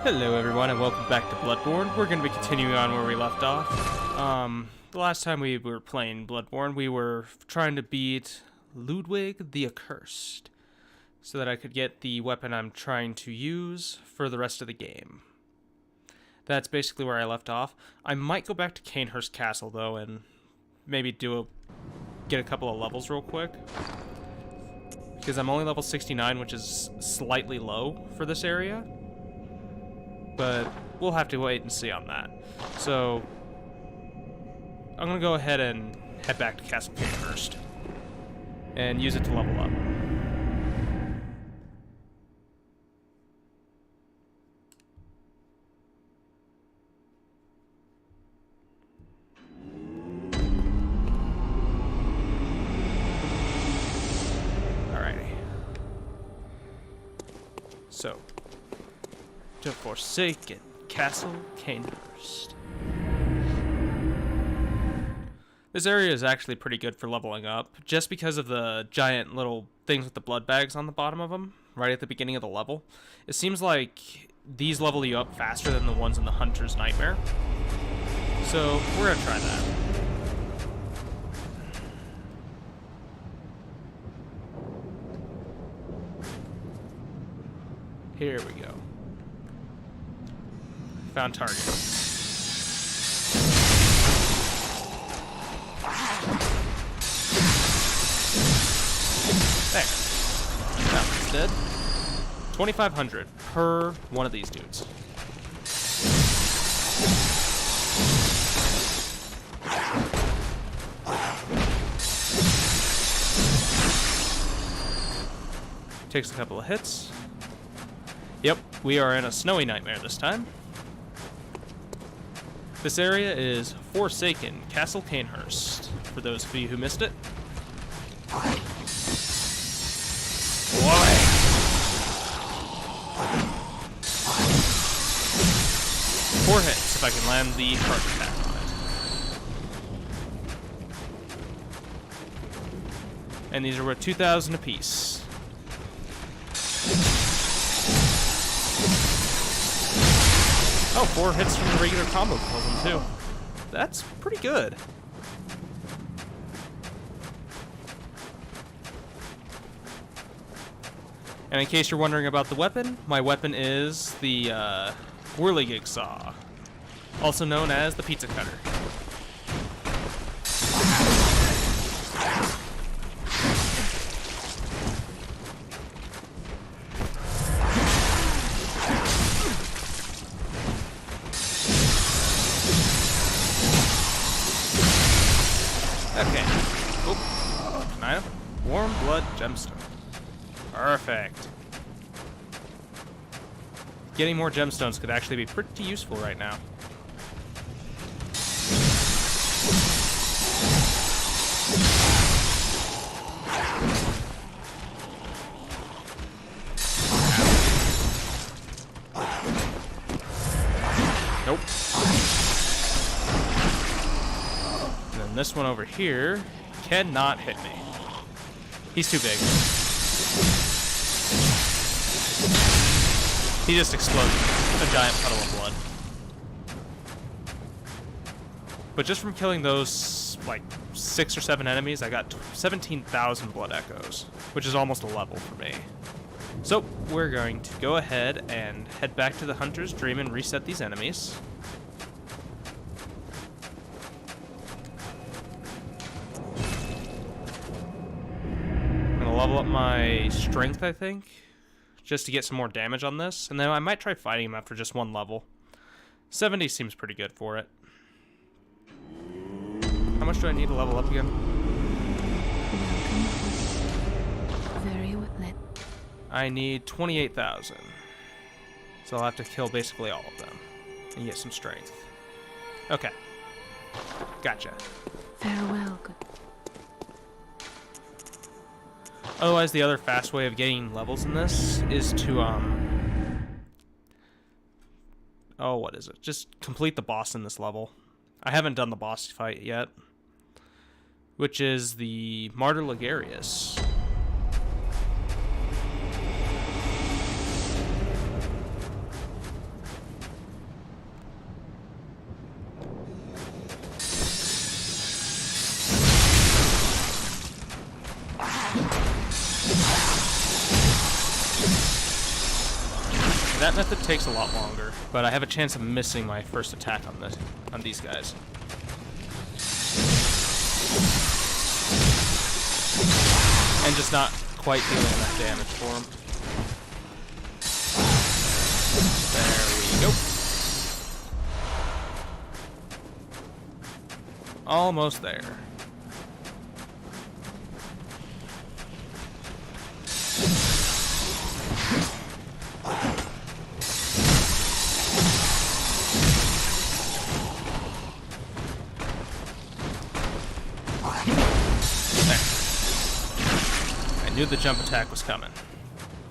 Hello everyone and welcome back to Bloodborne. We're going to be continuing on where we left off. The last time we were playing Bloodborne, we were trying to beat Ludwig the Accursed, so that I could get the weapon I'm trying to use for the rest of the game. That's basically where I left off. I might go back to Cainhurst Castle though and maybe get a couple of levels real quick. Because I'm only level 69, which is slightly low for this area. But we'll have to wait and see on that. So I'm gonna go ahead and head back to Castle Cainhurst and use it to level up. Alrighty. So to Forsaken Castle Cainhurst. This area is actually pretty good for leveling up, just because of the giant little things with the blood bags on the bottom of them, right at the beginning of the level. It seems like these level you up faster than the ones in the Hunter's Nightmare. So we're gonna try that. Here we go. Found target. There. That one's dead. 2,500 per one of these dudes. Takes a couple of hits. Yep, we are in a snowy nightmare this time. This area is Forsaken Castle Cainhurst, for those of you who missed it. Why? 4 hits if I can land the heart attack on it. And these are worth 2,000 apiece. Oh, 4 hits from the regular combo kills him too. That's pretty good. And in case you're wondering about the weapon, my weapon is the Whirligig Saw, also known as the Pizza Cutter. Okay. Oh, can I? Warm blood gemstone. Perfect. Getting more gemstones could actually be pretty useful right now. Nope. And then this one over here cannot hit me. He's too big. He just exploded. A giant puddle of blood. But just from killing those, like, 6 or 7 enemies, I got 17,000 blood echoes, which is almost a level for me. So, we're going to go ahead and head back to the Hunter's Dream and reset these enemies. I'm gonna level up my strength, I think, just to get some more damage on this, and then I might try fighting him after just 1 level. 70 seems pretty good for it. How much do I need to level up again? Very well. I need 28,000. So I'll have to kill basically all of them and get some strength. Okay. Gotcha. Farewell, good. Otherwise, the other fast way of getting levels in this is to, oh, what is it? Just complete the boss in this level. I haven't done the boss fight yet, which is the Martyr Ligarius. that method takes a lot longer, but I have a chance of missing my first attack on these guys. And just not quite dealing enough damage for him. There we go. Almost there. I knew the jump attack was coming.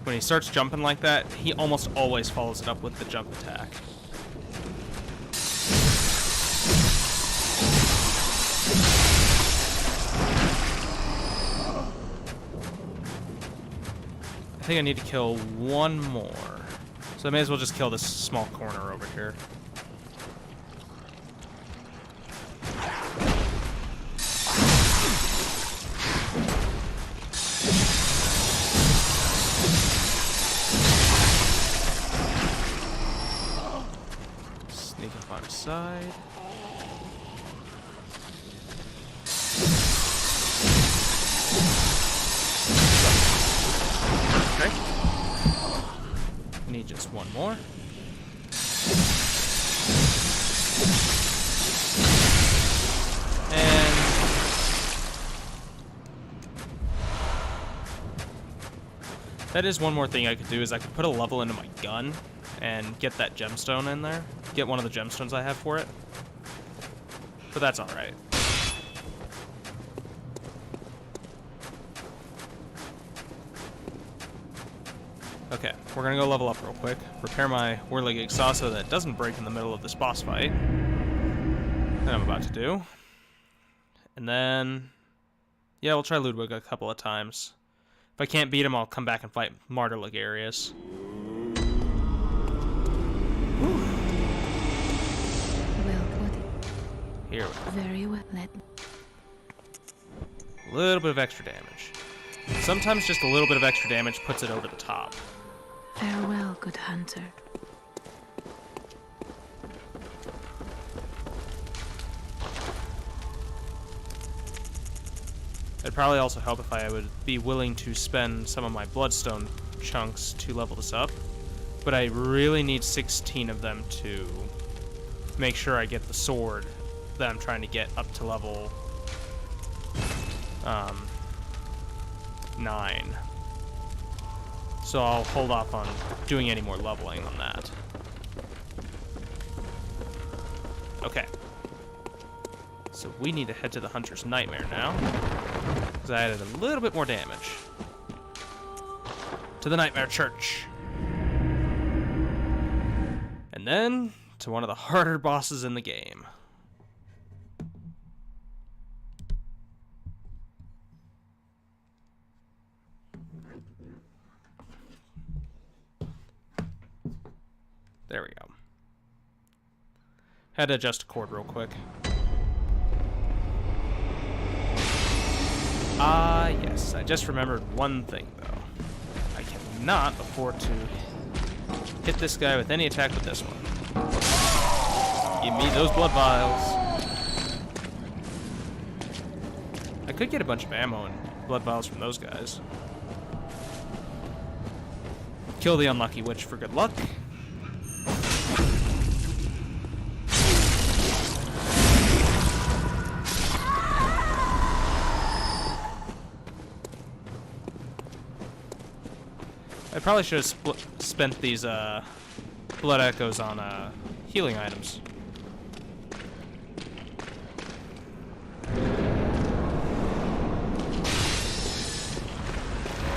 When he starts jumping like that, he almost always follows it up with the jump attack. I think I need to kill one more. So I may as well just kill this small corner over here. Sneak up on his side. Okay. Need just one more. And that is one more thing I could do, is I could put a level into my gun and get that gemstone in there. Get one of the gemstones I have for it. But that's alright. Okay, we're gonna go level up real quick. Repair my whirligig saw so that it doesn't break in the middle of this boss fight. That I'm about to do. And then, yeah, we'll try Ludwig a couple of times. If I can't beat him, I'll come back and fight Martyr Ligarius. Well put. Here we go. Very well. A little bit of extra damage. Sometimes just a little bit of extra damage puts it over the top. Farewell, good hunter. It'd probably also help if I would be willing to spend some of my bloodstone chunks to level this up. But I really need 16 of them to make sure I get the sword that I'm trying to get up to level 9. So I'll hold off on doing any more leveling on that. Okay. So we need to head to the Hunter's Nightmare now, because I added a little bit more damage to the Nightmare Church. And then to one of the harder bosses in the game. There we go. Had to adjust a chord real quick. Ah, yes. I just remembered one thing, though. I cannot afford to hit this guy with any attack with this one. Give me those blood vials. I could get a bunch of ammo and blood vials from those guys. Kill the unlucky witch for good luck. I probably should have spent these blood echoes on healing items.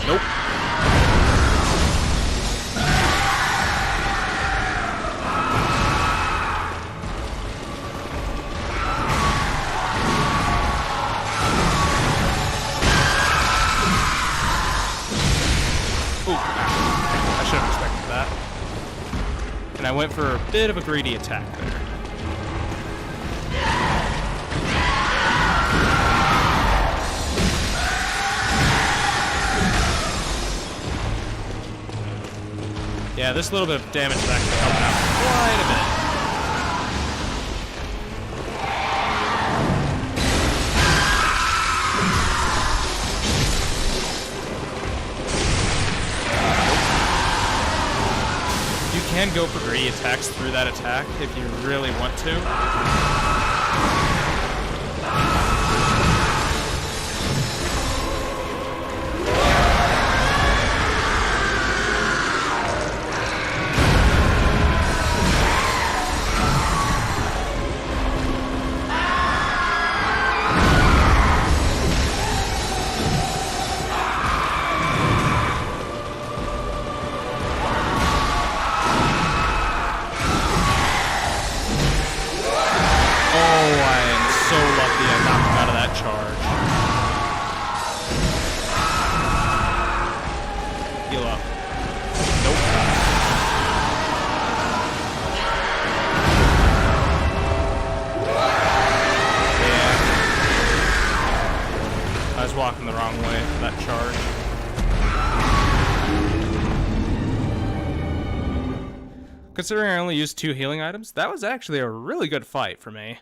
Nope. I went for a bit of a greedy attack there. Yeah, this little bit of damage is actually helping out quite a bit. You can go for greedy attacks through that attack if you really want to. Walking the wrong way for that charge. Considering I only used 2 healing items, that was actually a really good fight for me.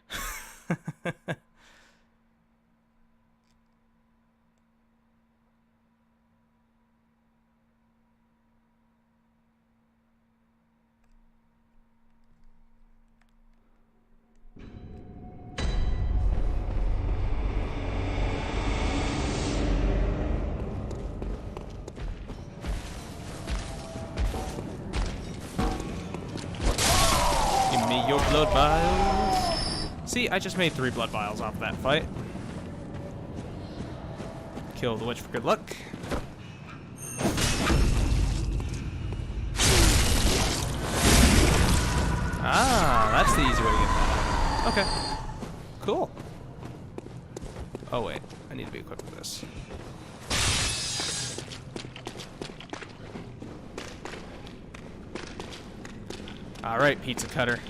Your blood vials. See, I just made 3 blood vials off that fight. Kill the witch for good luck. Ah, that's the easy way to get that. Okay. Cool. Oh wait, I need to be equipped with this. Alright, pizza cutter.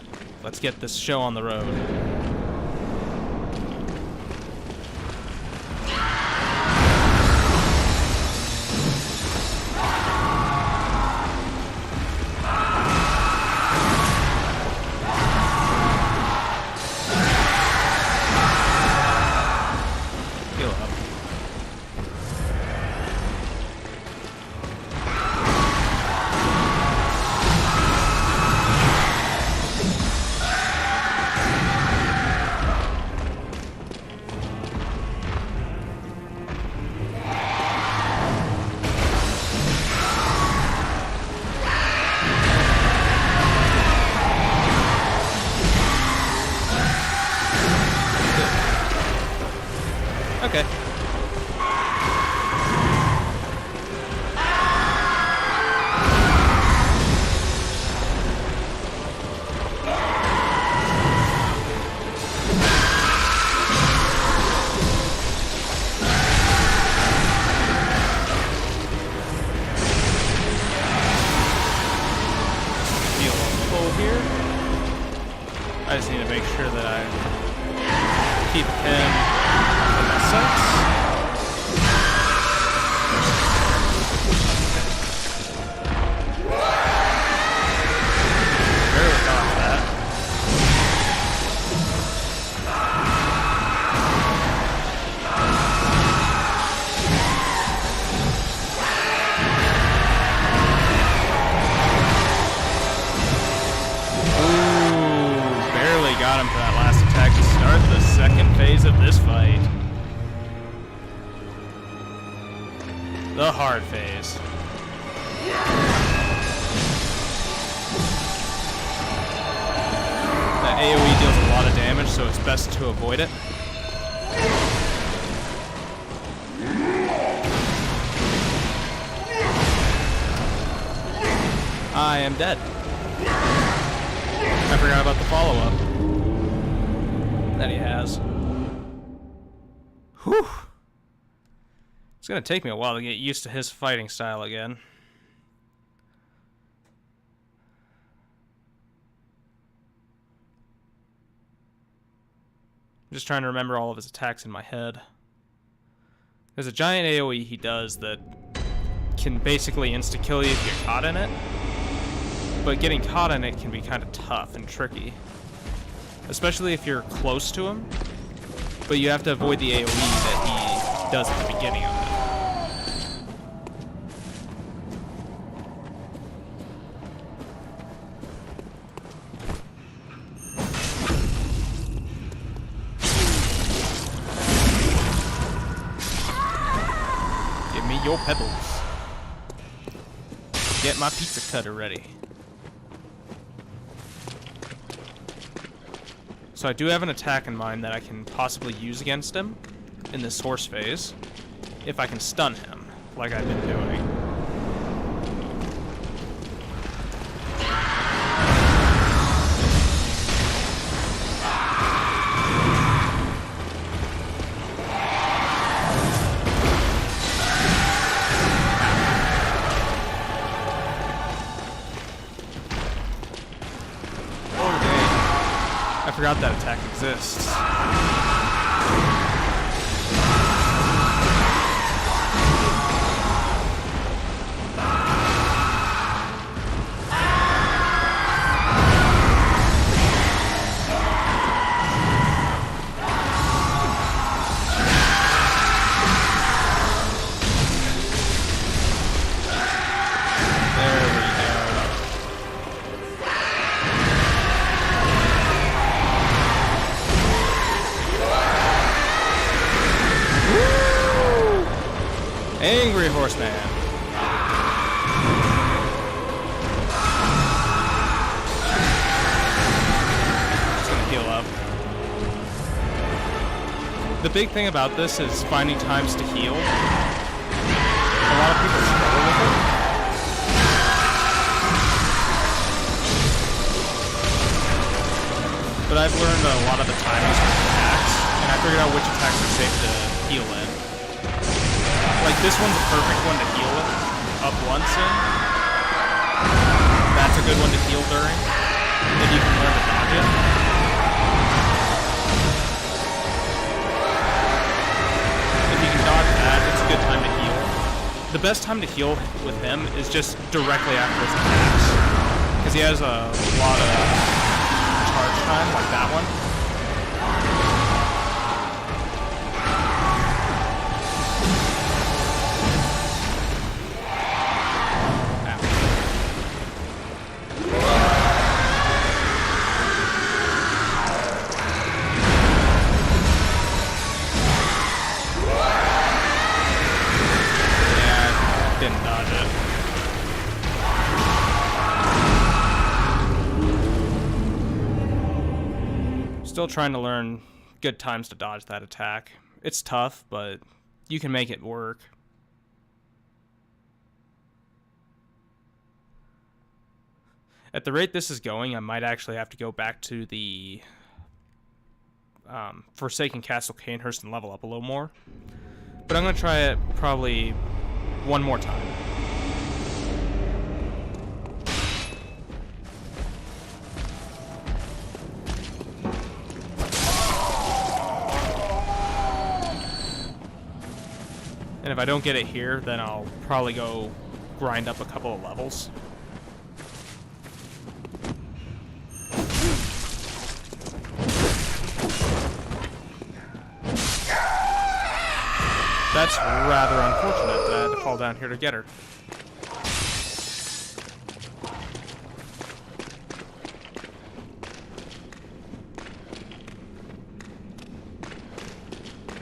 Let's get this show on the road. Heal up. Okay. Feel full here. I just need to make sure that I keep him in my sights. Got him for that last attack to start the second phase of this fight. The hard phase. That AoE deals a lot of damage, so it's best to avoid it. I am dead. I forgot about the follow-up that he has. Whew. It's gonna take me a while to get used to his fighting style again. I'm just trying to remember all of his attacks in my head. There's a giant AoE he does that can basically insta-kill you if you're caught in it. but getting caught in it can be kind of tough and tricky. Especially if you're close to him, but you have to avoid the AoE that he does at the beginning of it. Give me your pebbles. Get my pizza cutter ready. So I do have an attack in mind that I can possibly use against him in this horse phase, if I can stun him, like I've been doing. I forgot that attack exists. Angry Horseman. Just gonna heal up. The big thing about this is finding times to heal. A lot of people struggle with it. But I've learned a lot of the timings with attacks, and I figured out which attacks are safe to heal in. Like, this one's a perfect one to heal it up once in. That's a good one to heal during, if you can learn to dodge it. If you can dodge that, it's a good time to heal. The best time to heal with him is just directly after his attacks, because he has a lot of charge time, like that one. Still trying to learn good times to dodge that attack. It's tough, but you can make it work. At the rate this is going, I might actually have to go back to the Forsaken Castle Cainhurst and level up a little more. But I'm going to try it probably one more time. And if I don't get it here, then I'll probably go grind up a couple of levels. That's rather unfortunate that I had to fall down here to get her.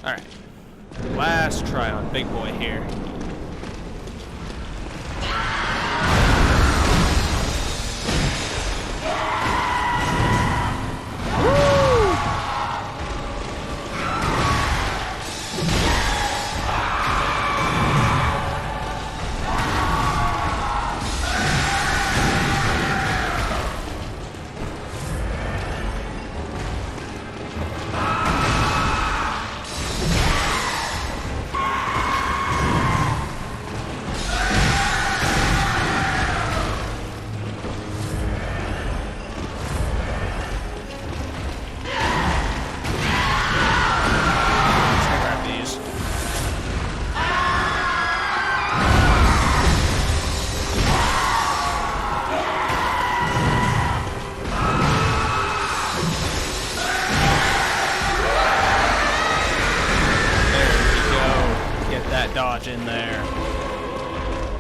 Alright. Last try on big boy here.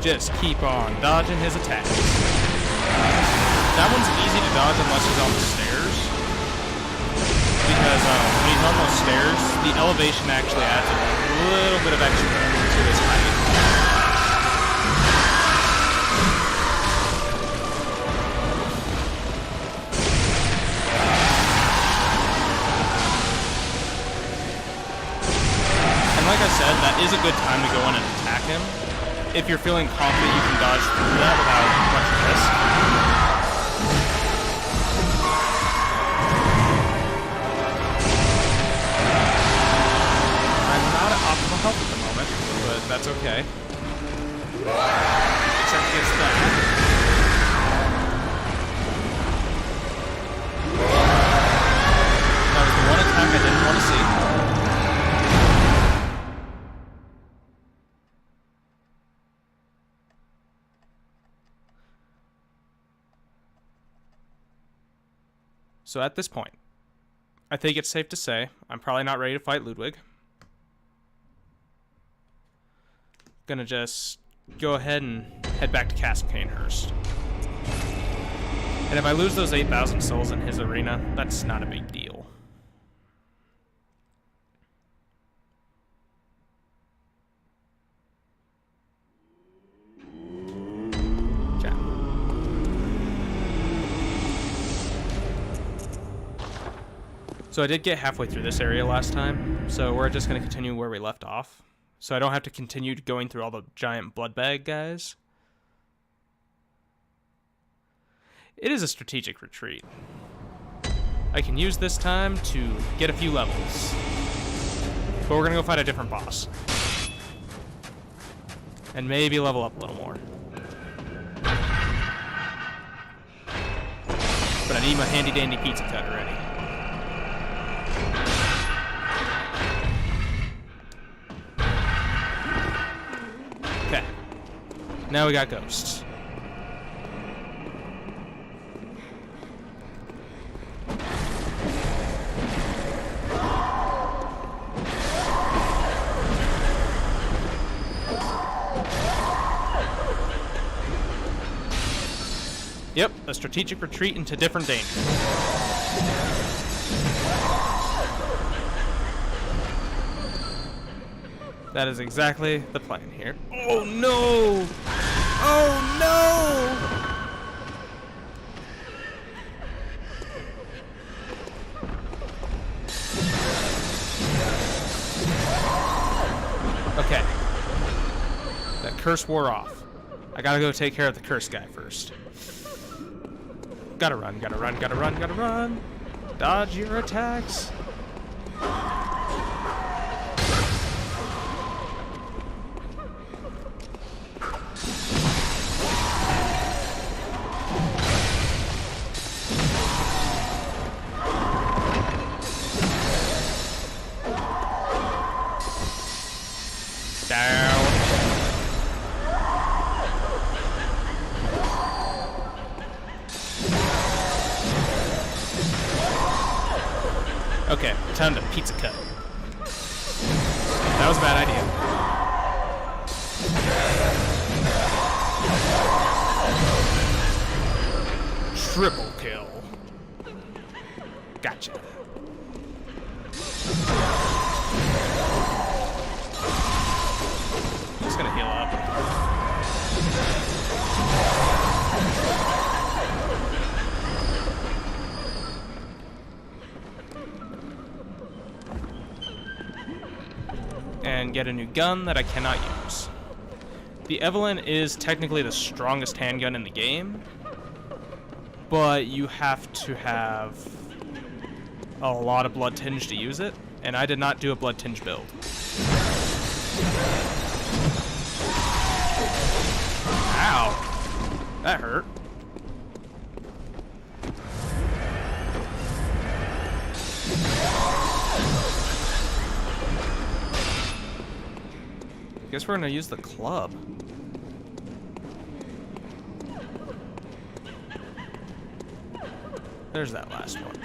just keep on dodging his attacks. That one's easy to dodge unless he's on the stairs. Because when he's on those stairs, the elevation actually adds a little bit of extra to his height. And like I said, that is a good time to go in and attack him. If you're feeling confident you can dodge through that without much risk. I'm not at optimal health at the moment, but that's okay. Except against that. That was the one attack I didn't want to see. So at this point, I think it's safe to say I'm probably not ready to fight Ludwig. Gonna just go ahead and head back to Castle Canehurst. And if I lose those 8,000 souls in his arena, that's not a big deal. So I did get halfway through this area last time, so we're just going to continue where we left off. So I don't have to continue going through all the giant blood bag guys. It is a strategic retreat. I can use this time to get a few levels. But we're going to go fight a different boss. And maybe level up a little more. But I need my handy dandy pizza cutter ready. Okay. Now we got ghosts. Yep, a strategic retreat into different danger. That is exactly the plan here. Oh no! Oh no! Okay. That curse wore off. I gotta go take care of the curse guy first. Gotta run, gotta run, gotta run, gotta run. Dodge your attacks. Down. Okay, time to pizza cut. That was a bad idea. Triple kill. Gotcha. Just gonna heal up. And get a new gun that I cannot use. The Evelyn is technically the strongest handgun in the game, but you have to have a lot of blood tinge to use it, and I did not do a blood tinge build. Ow! That hurt. Guess we're gonna use the club. There's that last one.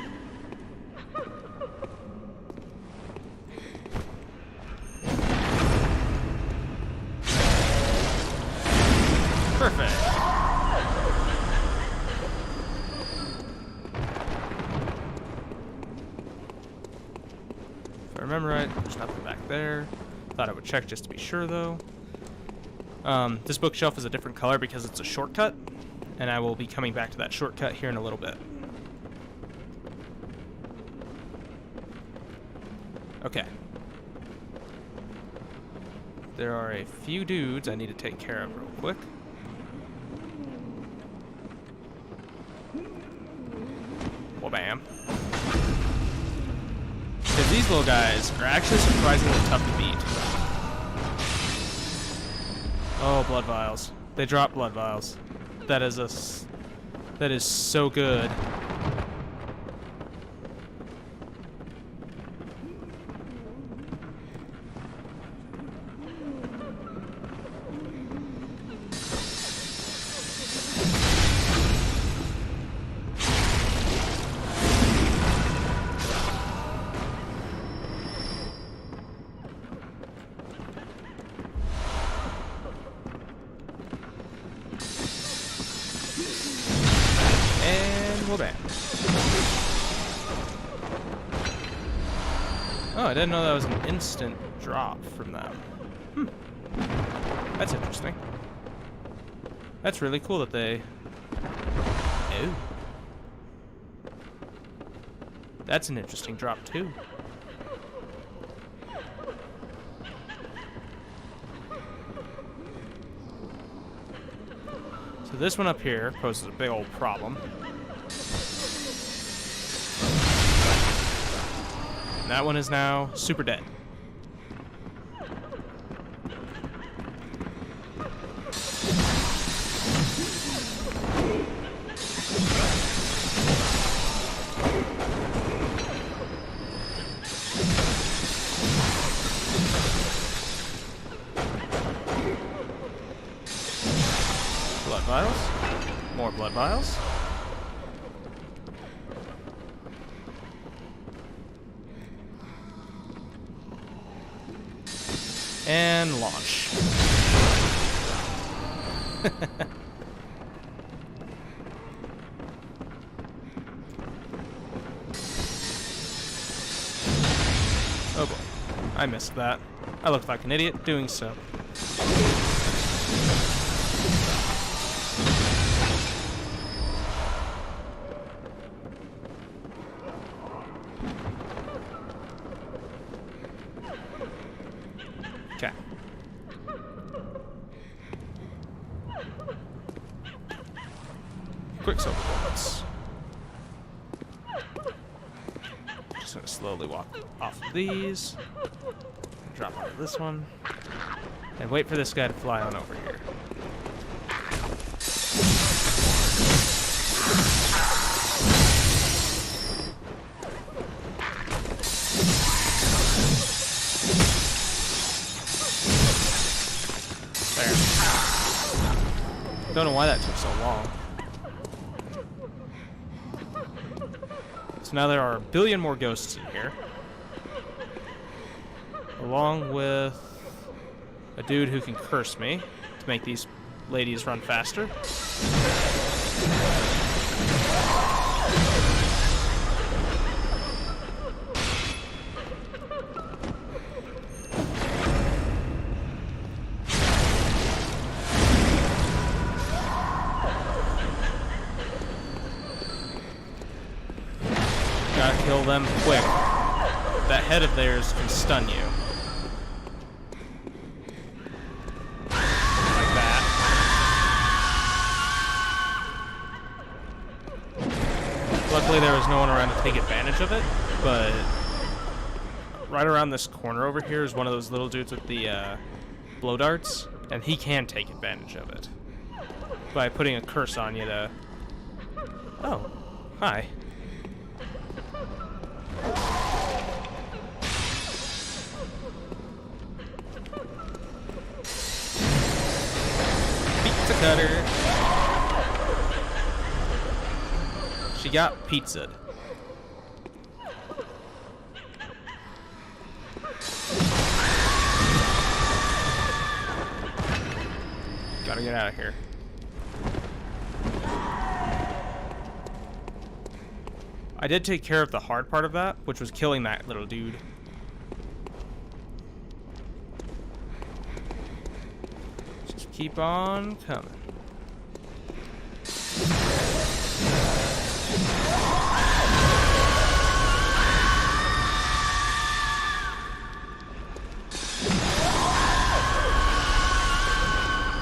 remember right, there's nothing back there. Thought I would check just to be sure, though. This bookshelf is a different color because it's a shortcut, and I will be coming back to that shortcut here in a little bit. Okay. There are a few dudes I need to take care of real quick. Well, bam. Because these little guys are actually surprisingly tough to beat. Oh, blood vials. They drop blood vials. That is so good. Well, bam. Oh, I didn't know that was an instant drop from them. That's interesting. That's really cool that they... Oh. That's an interesting drop, too. So this one up here poses a big old problem. And that one is now super dead. Blood vials. More blood vials. And launch. Oh boy, I missed that. I looked like an idiot doing so. Okay. Quicksilver bullets. Just gonna slowly walk off of these. Drop onto this one. And wait for this guy to fly on over here. Don't know why that took so long. So now there are a billion more ghosts in here. Along with a dude who can curse me to make these ladies run faster. Gotta kill them quick. That head of theirs can stun you. Like that. Luckily there was no one around to take advantage of it, but right around this corner over here is one of those little dudes with the blow darts, and he can take advantage of it by putting a curse on you to... Oh, hi. Pizza cutter. She got pizzaed. Gotta get out of here. I did take care of the hard part of that, which was killing that little dude. keep on coming.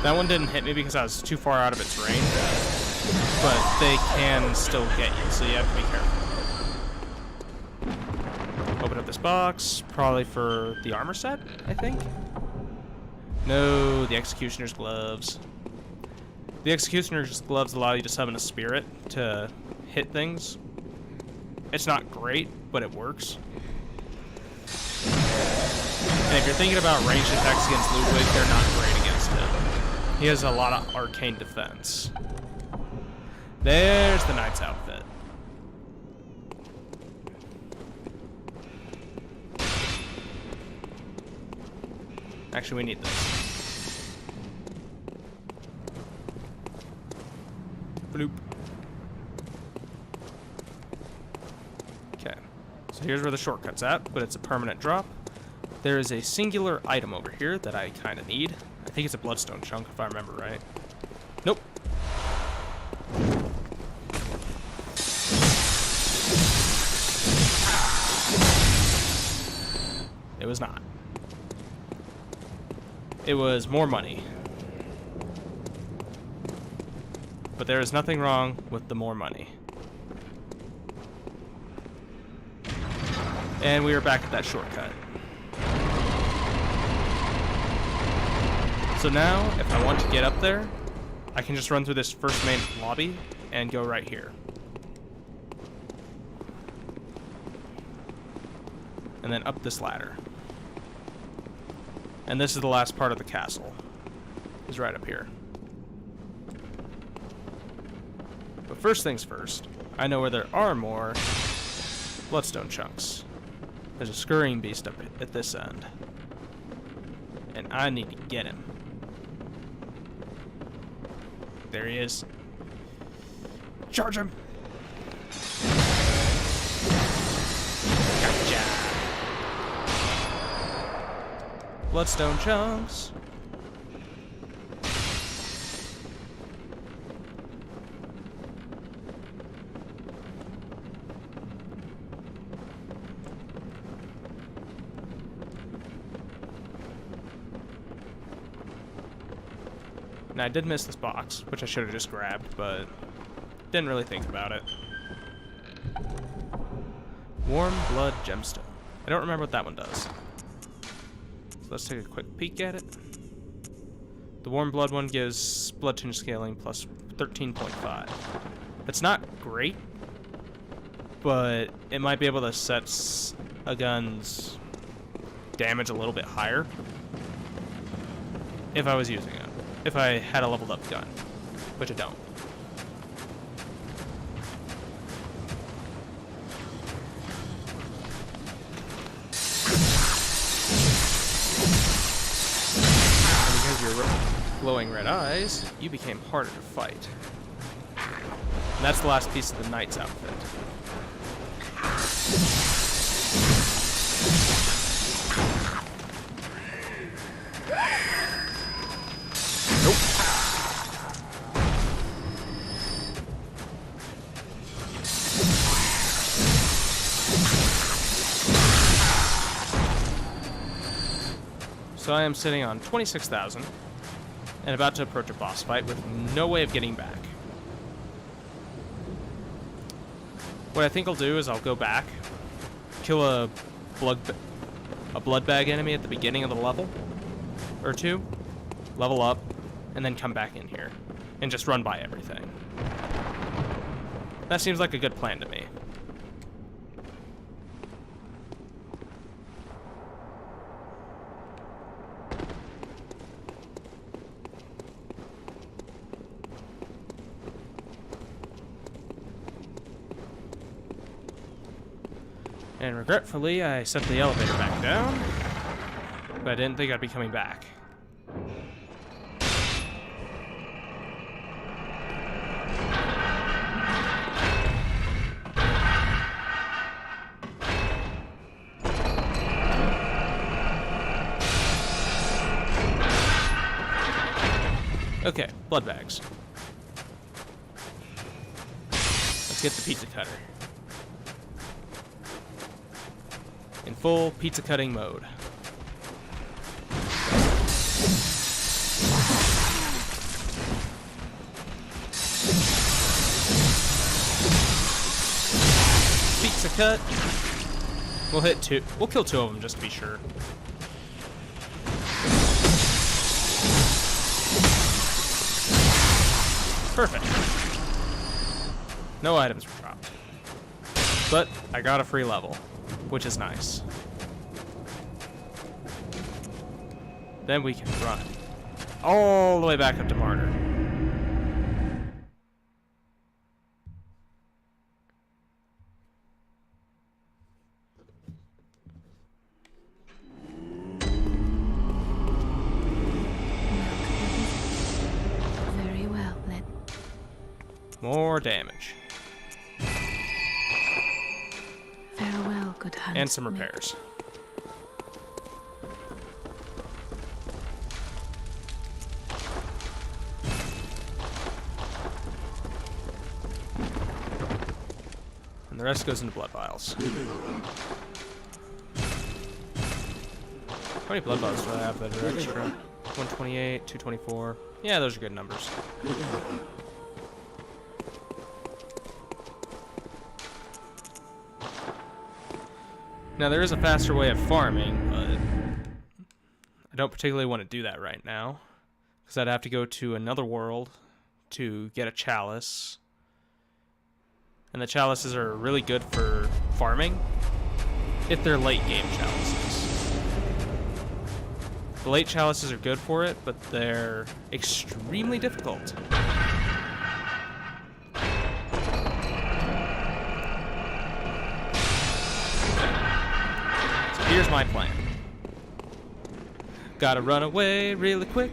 That one didn't hit me because I was too far out of its range, but they can still get you, so you have to be careful. Open up this box, probably for the armor set, I think. No, the Executioner's Gloves. The Executioner's Gloves allow you to summon a spirit to hit things. It's not great, but it works. And if you're thinking about ranged attacks against Ludwig, they're not great against him. He has a lot of arcane defense. There's the knight's outfit. Actually, we need this. Bloop. Okay. So here's where the shortcut's at, but it's a permanent drop. There is a singular item over here that I kind of need. I think it's a bloodstone chunk, if I remember right. Nope. It was not. It was more money. But there is nothing wrong with the more money. And we are back at that shortcut. So now, if I want to get up there, I can just run through this first main lobby and go right here. And then up this ladder. And this is the last part of the castle. Is right up here. But first things first, I know where there are more bloodstone chunks. There's a scurrying beast up at this end. And I need to get him. There he is. Charge him! Gotcha! Bloodstone chunks. Now, I did miss this box, which I should have just grabbed, but didn't really think about it. Warm Blood Gemstone. I don't remember what that one does. So let's take a quick peek at it. The Warm Blood one gives blood tinge scaling plus 13.5. It's not great, but it might be able to set a gun's damage a little bit higher if I was using it. If I had a leveled up gun, which I don't. And because of your glowing red eyes, you became harder to fight. And that's the last piece of the knight's outfit. So I am sitting on 26,000 and about to approach a boss fight with no way of getting back. What I think I'll do is I'll go back, kill a blood bag enemy at the beginning of the level or two, level up, and then come back in here and just run by everything. That seems like a good plan to me. And regretfully, I set the elevator back down, but I didn't think I'd be coming back. Okay, blood bags. Let's get the pizza cutter. In full pizza cutting mode. Pizza cut. We'll hit two. We'll kill two of them just to be sure. Perfect. No items were dropped. But I got a free level, which is nice. Then we can run all the way back up to Martyr. Very well, More damage. farewell, good hunter. And some repairs. And the rest goes into blood vials. How many blood vials do I have that are extra? 128, 224. Yeah, those are good numbers. Now, there is a faster way of farming, but I don't particularly want to do that right now, because I'd have to go to another world to get a chalice. And the chalices are really good for farming, if they're late game chalices. The late chalices are good for it, but they're extremely difficult. Here's my plan. Gotta run away really quick.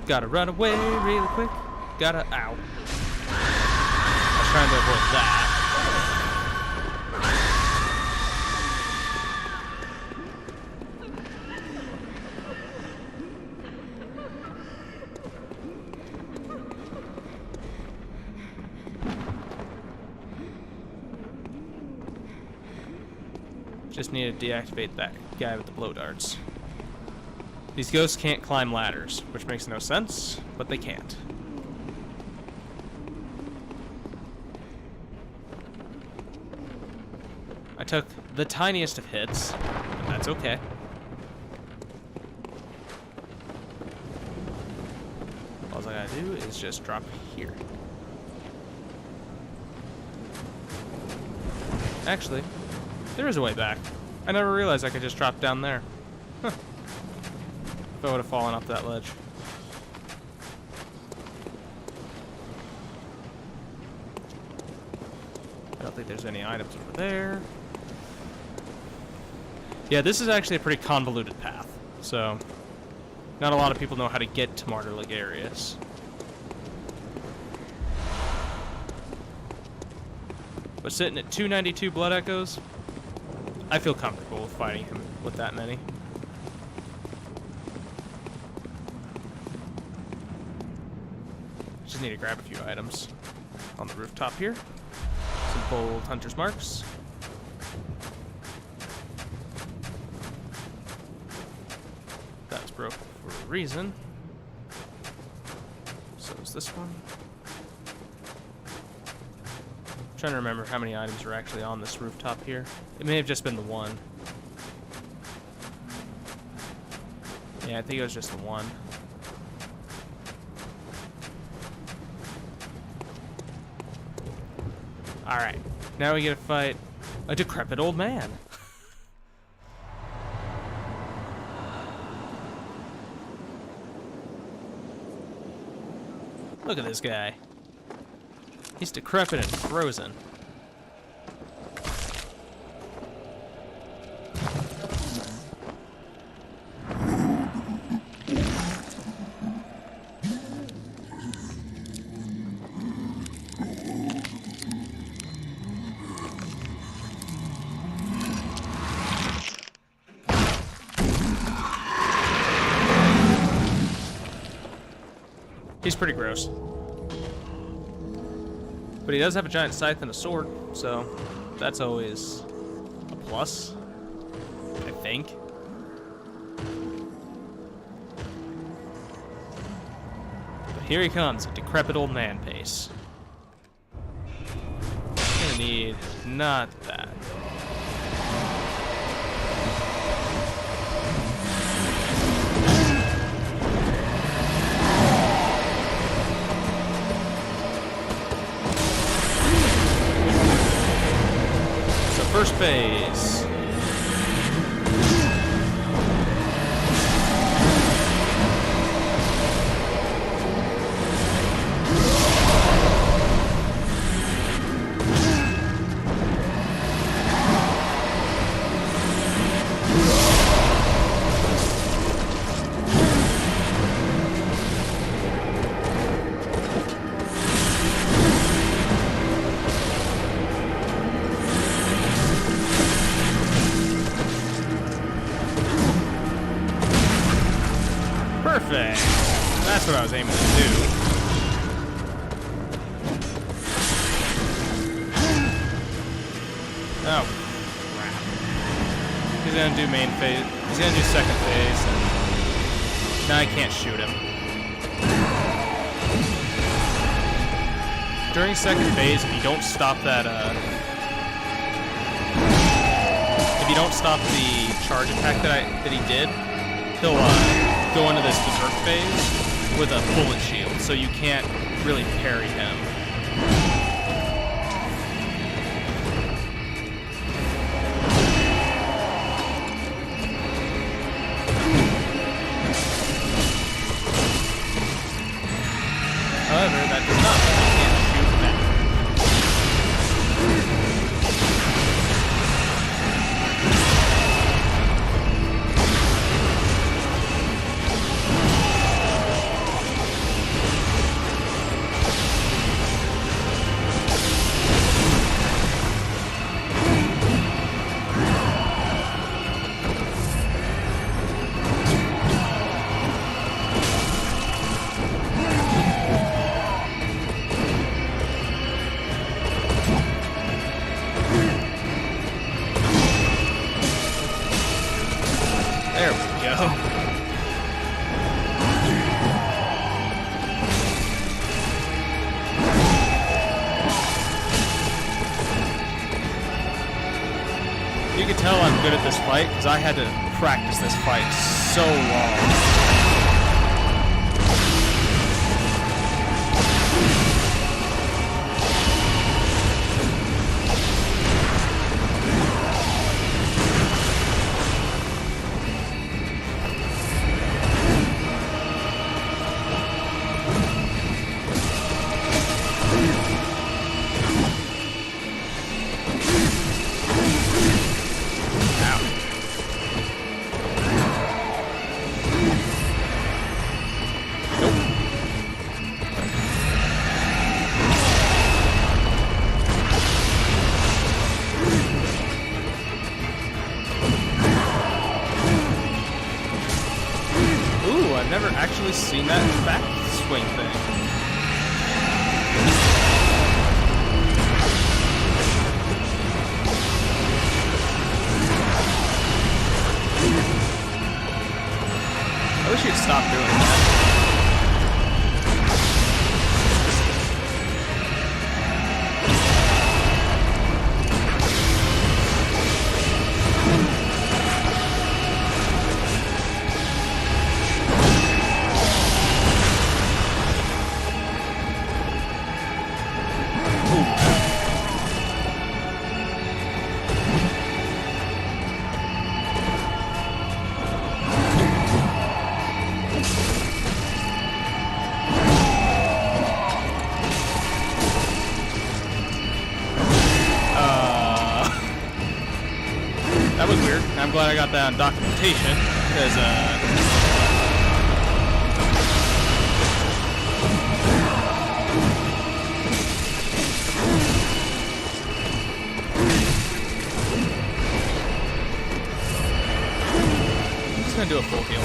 Gotta run away really quick. Gotta... Ow. I was trying to avoid that. Just need to deactivate that guy with the blow darts. These ghosts can't climb ladders, which makes no sense, but they can't. I took the tiniest of hits, but that's okay. All I gotta do is just drop here. Actually, there is a way back. I never realized I could just drop down there. Huh. If I would have fallen off that ledge. I don't think there's any items over there. Yeah, this is actually a pretty convoluted path, so not a lot of people know how to get to Martyr Ligarius. But sitting at 292 blood echoes, I feel comfortable with fighting him with that many. Just need to grab a few items on the rooftop here. Some bold hunter's marks. That was broken for a reason. So is this one. I'm trying to remember how many items are actually on this rooftop here. It may have just been the one. Yeah, I think it was just the one. Alright, now we get to fight a decrepit old man. Look at this guy. He's decrepit and frozen. He's pretty gross. But he does have a giant scythe and a sword, so that's always a plus, I think. But here he comes, a decrepit old man pace. Gonna need not that. First phase. Perfect. That's what I was aiming to do. Oh, crap. He's gonna do main phase. He's gonna do second phase. And now I can't shoot him. During second phase, if you don't stop that, if you don't stop the charge attack that he did, he'll, go into this berserk phase with a bullet shield, so you can't really parry him. However, that does not mean you can't shoot back. There we go. You can tell I'm good at this fight because I had to practice this fight so long. I've never actually seen that back swing thing. I wish you'd stop doing that. That was weird. I'm glad I got that on documentation, because, I'm just gonna do a full heal.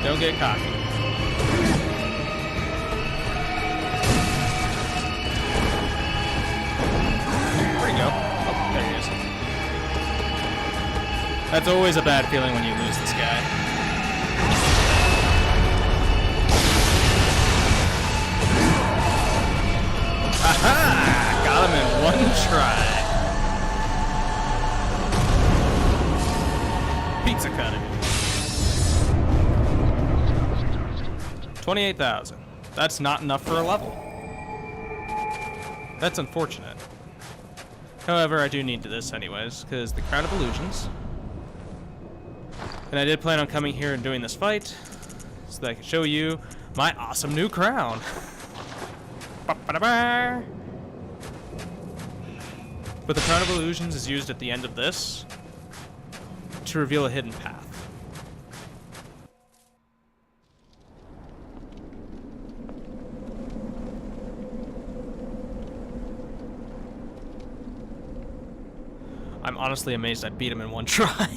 Don't get cocky. Where'd he go? Oh, there he is. That's always a bad feeling when you lose this guy. Aha! Got him in one try. Pizza cutting. 28,000. That's not enough for a level. That's unfortunate. However, I do need this anyways, because the Crown of Illusions. And I did plan on coming here and doing this fight, so that I can show you my awesome new crown. Ba-ba-da-ba. But the Crown of Illusions is used at the end of this to reveal a hidden path. I'm honestly amazed I beat him in one try.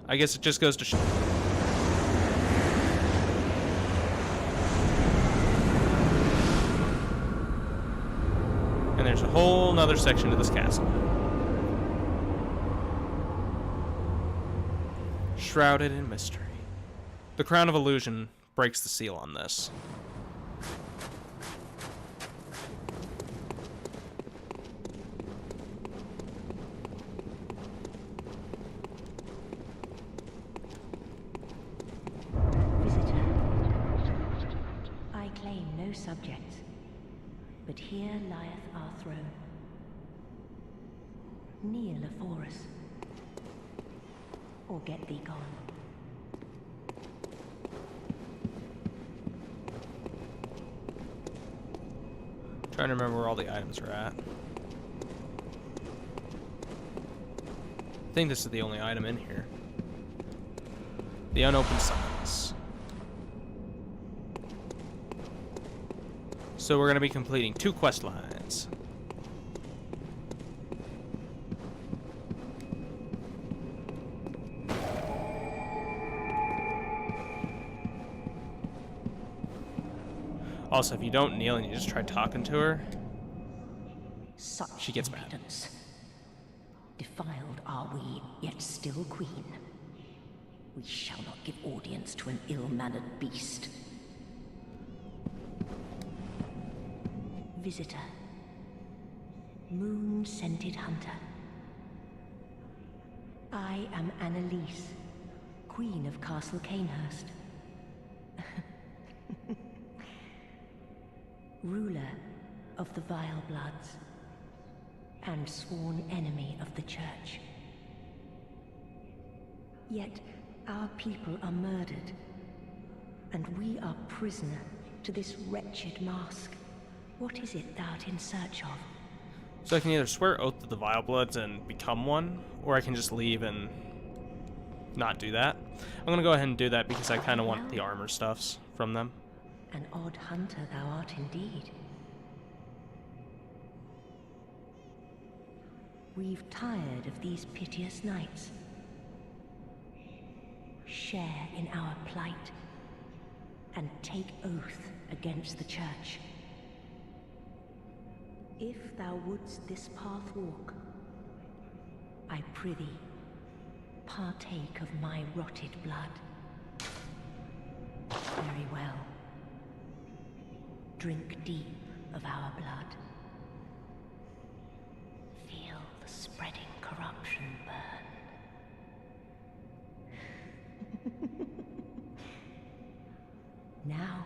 I guess it just goes to show. And there's a whole nother section to this castle. Shrouded in mystery. The Crown of Illusion breaks the seal on this. Subjects, but here lieth our throne. Kneel afore us, or get thee gone. Trying to remember where all the items are at. I think this is the only item in here. The unopened summons. So we're going to be completing 2 quest lines. Also, if you don't kneel and you just try talking to her, she gets mad. Defiled are we, yet still queen. We shall not give audience to an ill-mannered beast. Visitor. Moon-scented hunter. I am Annalise, Queen of Castle Canehurst. Ruler of the Vile Bloods, and sworn enemy of the Church. Yet our people are murdered, and we are prisoner to this wretched mask. What is it thou art in search of? So I can either swear oath to the Vile Bloods and become one, or I can just leave and not do that. I'm gonna go ahead and do that because I kind of want the armor stuffs from them. An odd hunter thou art indeed. We've tired of these piteous nights. Share in our plight, and take oath against the Church. If thou wouldst this path walk, I prithee, partake of my rotted blood. Very well. Drink deep of our blood. Feel the spreading corruption burn. Now,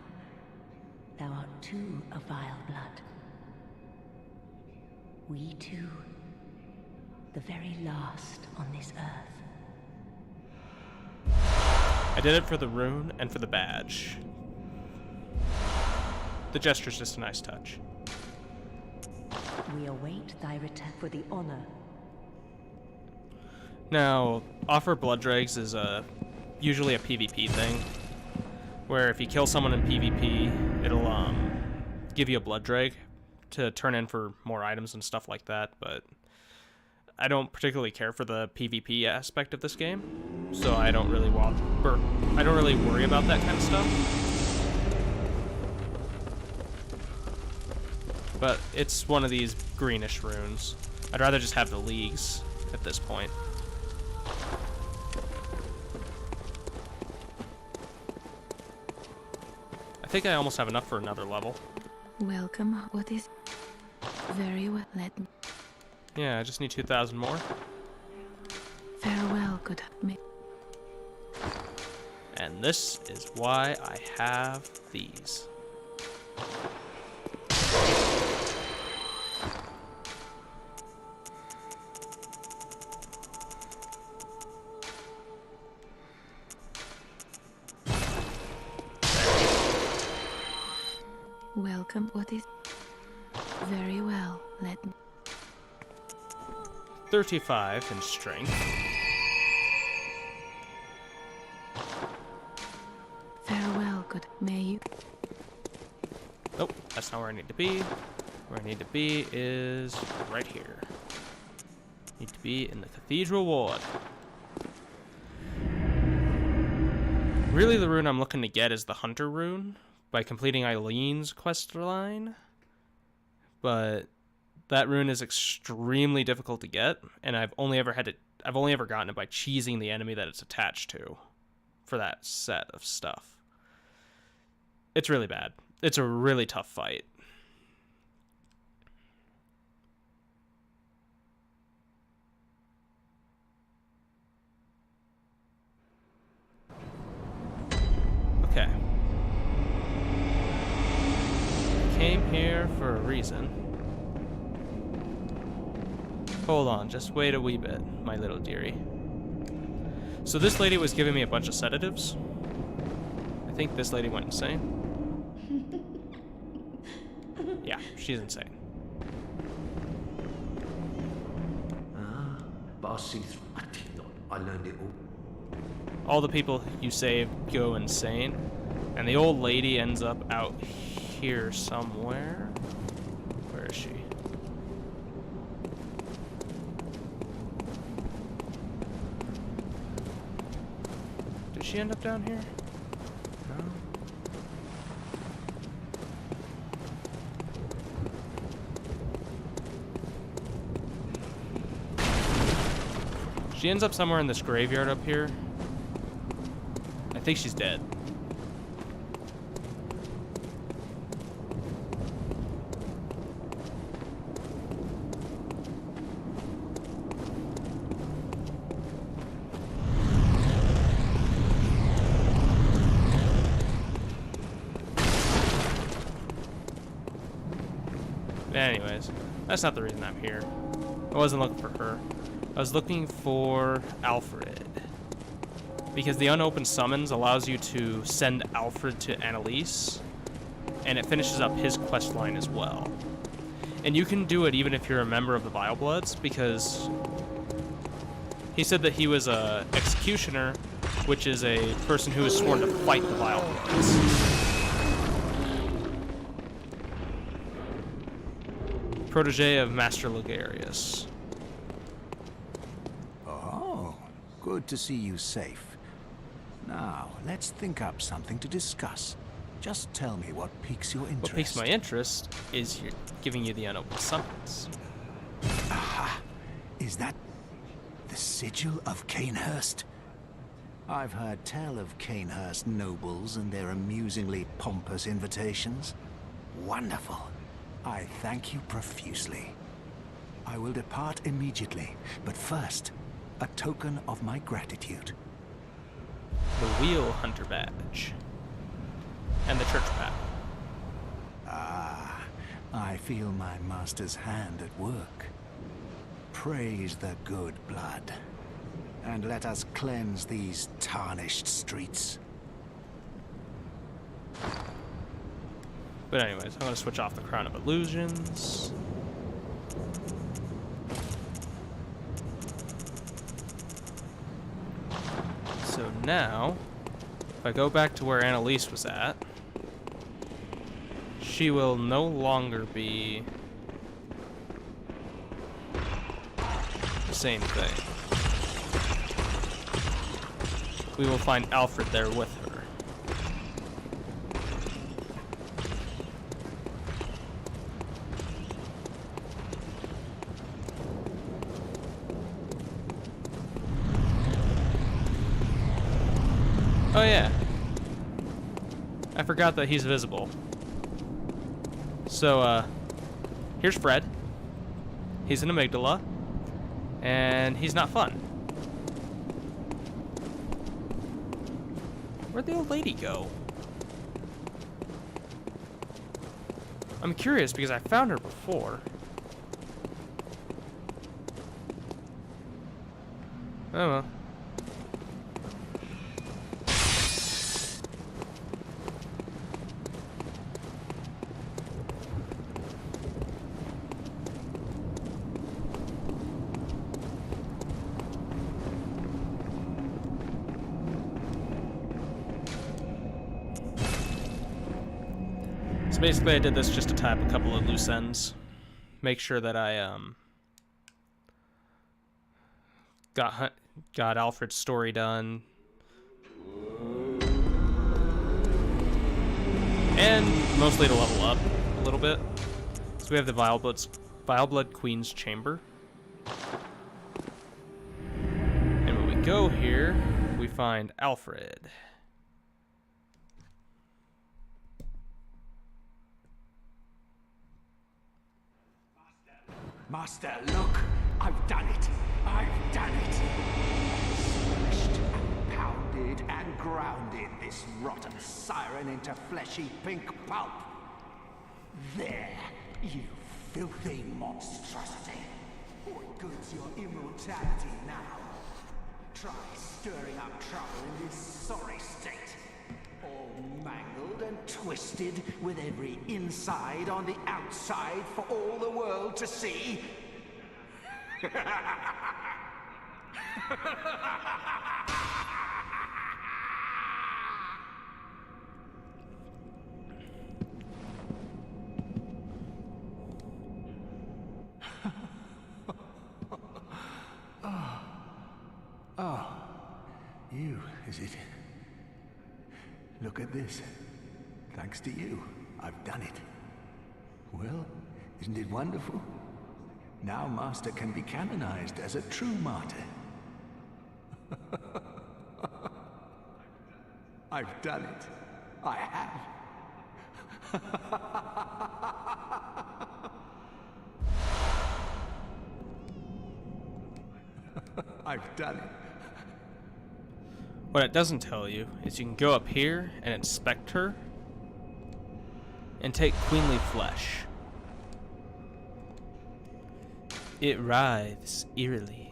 thou art too a vile blood. We two, the very last on this earth. I did it for the rune and for the badge. The gesture's just a nice touch. We await thy return for the honor. Now, offer blood dregs is usually a PvP thing, where if you kill someone in PvP, it'll give you a blood drag to turn in for more items and stuff like that. But I don't particularly care for the PvP aspect of this game, so I don't really worry about that kind of stuff. But it's one of these greenish runes. I'd rather just have the leagues at this point. I think I almost have enough for another level. Welcome. What is... Very well, let me... Yeah, I just need 2,000 more. Farewell, good me. And this is why I have these. Welcome. What is... Very well, let me... 35 in strength. Farewell, good. May you... Oh, that's not where I need to be. Where I need to be is right here. Need to be in the Cathedral Ward. Really, the rune I'm looking to get is the Hunter rune by completing Eileen's quest line. But that rune is extremely difficult to get, and I've only ever gotten it by cheesing the enemy that it's attached to for that set of stuff. It's really bad. It's a really tough fight. Okay. Came here for a reason. Hold on, just wait a wee bit, my little dearie. So this lady was giving me a bunch of sedatives. I think this lady went insane. Yeah, she's insane. But I see through. I learned it all. All the people you save go insane, and the old lady ends up out here somewhere. Where is she? Did she end up down here? No. She ends up somewhere in this graveyard up here. I think she's dead. Anyways, that's not the reason I'm here. I wasn't looking for her. I was looking for Alfred. Because the unopened summons allows you to send Alfred to Annalise, and it finishes up his quest line as well. And you can do it even if you're a member of the Vile Bloods, because he said that he was a executioner, which is a person who is sworn to fight the Vile Bloods. Protege of Master Ligarius. Oh, good to see you safe. Now, let's think up something to discuss. Just tell me what piques your interest. What piques my interest is giving you the unopened summons. Aha! Is that the sigil of Canehurst? I've heard tell of Canehurst nobles and their amusingly pompous invitations. Wonderful. I thank you profusely. I will depart immediately, but first, a token of my gratitude. The Wheel Hunter badge. And the church pack. Ah, I feel my master's hand at work. Praise the good blood, and let us cleanse these tarnished streets. But anyways, I'm going to switch off the Crown of Illusions. So now, if I go back to where Annalise was at, she will no longer be same thing. We will find Alfred there with her. Oh yeah. I forgot that he's visible. So, here's Fred. He's an amygdala. And he's not fun. Where'd the old lady go? I'm curious because I found her before. Oh well. So basically I did this just to tie up a couple of loose ends. Make sure that I got Alfred's story done. And mostly to level up a little bit. So we have the Vile Blood Queen's Chamber. And when we go here, we find Alfred. Master, look! I've done it! I've done it! Smashed and pounded and grounded this rotten siren into fleshy pink pulp. There, you filthy monstrosity. What good's your immortality now? Try stirring up trouble in this sorry state. All mangled and twisted, with every inside on the outside for all the world to see. You, is it? Look at this. Thanks to you, I've done it. Well, isn't it wonderful? Now Master can be canonized as a true martyr. I've done it. I have. I've done it. What it doesn't tell you is you can go up here and inspect her and take queenly flesh. It writhes eerily.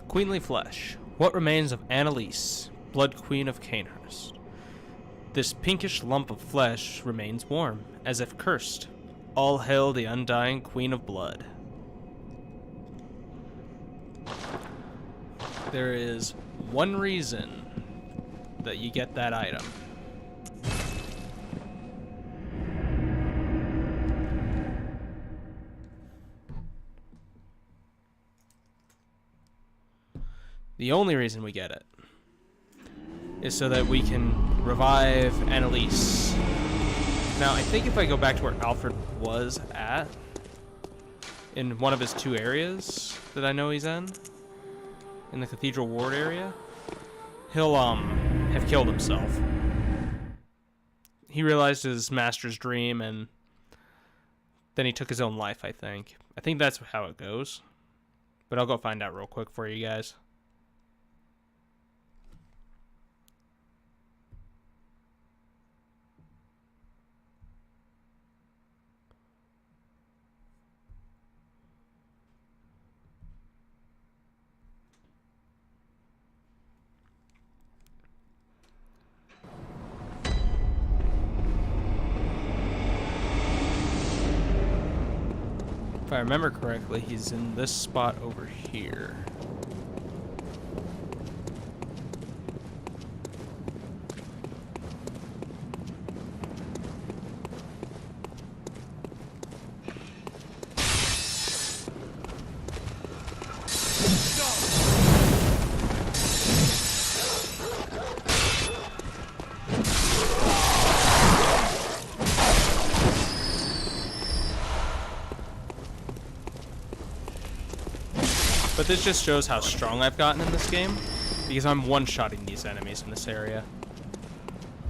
Queenly flesh. What remains of Annalise, Blood Queen of Cainhurst? This pinkish lump of flesh remains warm, as if cursed. All hail the undying Queen of Blood. There is one reason that you get that item. The only reason we get it is so that we can revive Annalise. Now, I think if I go back to where Alfred was at, in one of his two areas that I know he's in the Cathedral Ward area, he'll have killed himself. He realized his master's dream, and then he took his own life, I think. I think that's how it goes. But I'll go find out real quick for you guys. I remember correctly, he's in this spot over here. But this just shows how strong I've gotten in this game, because I'm one-shotting these enemies in this area.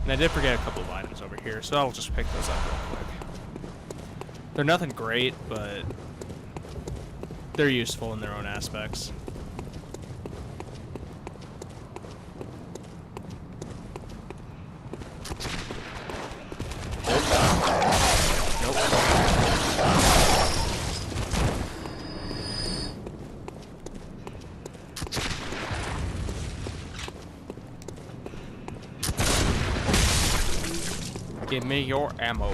And I did forget a couple of items over here, so I'll just pick those up real quick. They're nothing great, but they're useful in their own aspects. Give me your ammo.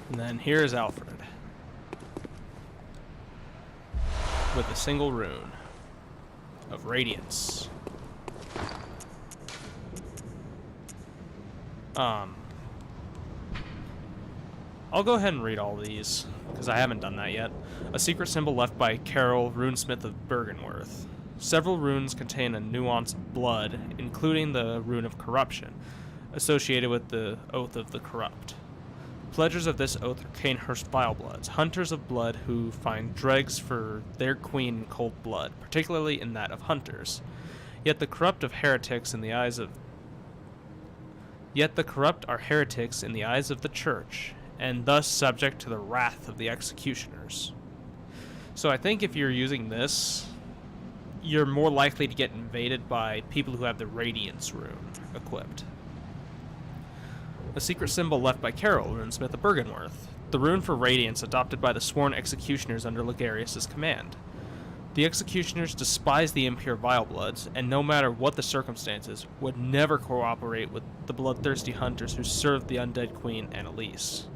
And then here's Alfred. With a single rune of radiance. I'll go ahead and read all these, because I haven't done that yet. A secret symbol left by Carol, runesmith of Bergenworth. Several runes contain a nuance of blood, including the rune of corruption, associated with the Oath of the Corrupt. Pledgers of this oath are Canehurst Vilebloods, hunters of blood who find dregs for their queen in cold blood, particularly in that of hunters. Yet the corrupt are heretics in the eyes of the church, and thus subject to the wrath of the executioners. So I think if you're using this, you're more likely to get invaded by people who have the Radiance rune equipped. A secret symbol left by Carol, runesmith of Bergenworth. The rune for Radiance adopted by the sworn executioners under Ligarius' command. The executioners despise the impure Vilebloods, and no matter what the circumstances, would never cooperate with the bloodthirsty hunters who served the undead queen Annalise.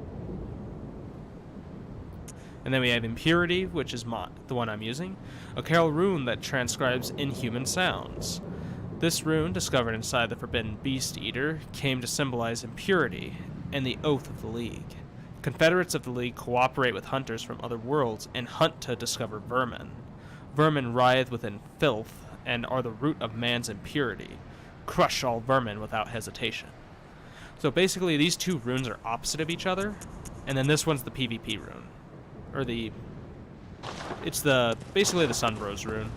And then we have Impurity, which is the one I'm using, a Carol rune that transcribes inhuman sounds. This rune, discovered inside the Forbidden Beast Eater, came to symbolize impurity and the Oath of the League. Confederates of the League cooperate with hunters from other worlds and hunt to discover vermin. Vermin writhe within filth and are the root of man's impurity. Crush all vermin without hesitation. So basically these two runes are opposite of each other, and then this one's the PvP rune. Or it's basically the Sunrose rune.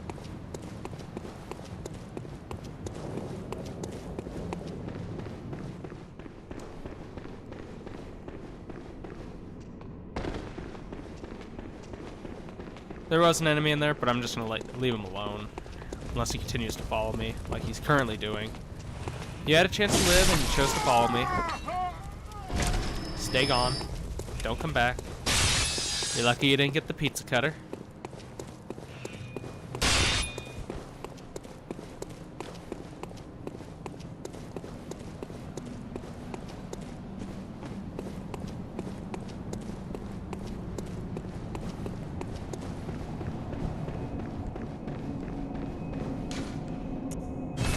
There was an enemy in there, but I'm just gonna leave him alone. Unless he continues to follow me, like he's currently doing. You had a chance to live, and you chose to follow me. Stay gone. Don't come back. You're lucky you didn't get the pizza cutter.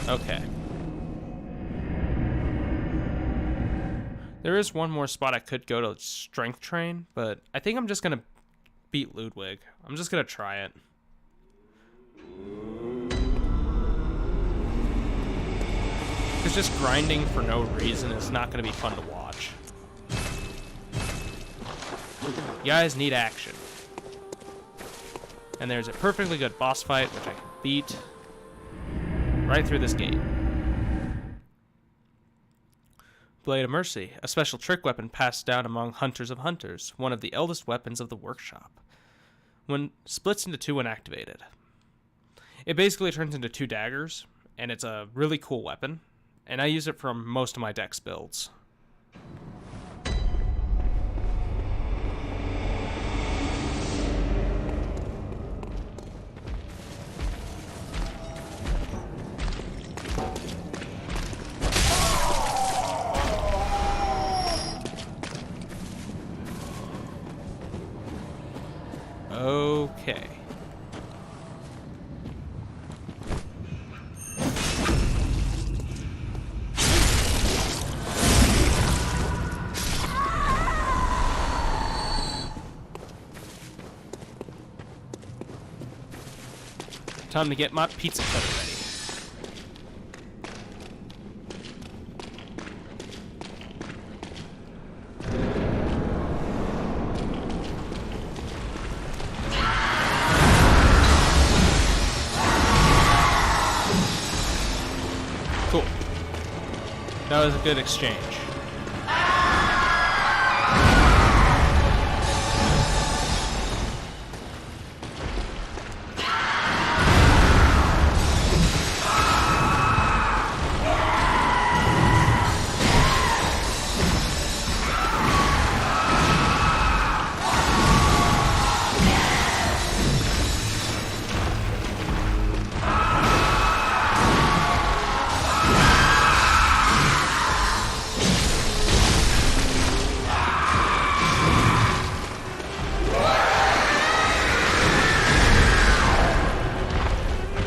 Okay. There is one more spot I could go to strength train, but I think I'm just gonna beat Ludwig. I'm just gonna try it. Because just grinding for no reason is not gonna be fun to watch. You guys need action. And there's a perfectly good boss fight, which I can beat right through this gate. Blade of Mercy, a special trick weapon passed down among hunters of hunters, one of the eldest weapons of the workshop. When splits into two when activated. It basically turns into two daggers, and it's a really cool weapon, and I use it for most of my dex builds. Time to get my pizza cutter ready. Cool. That was a good exchange.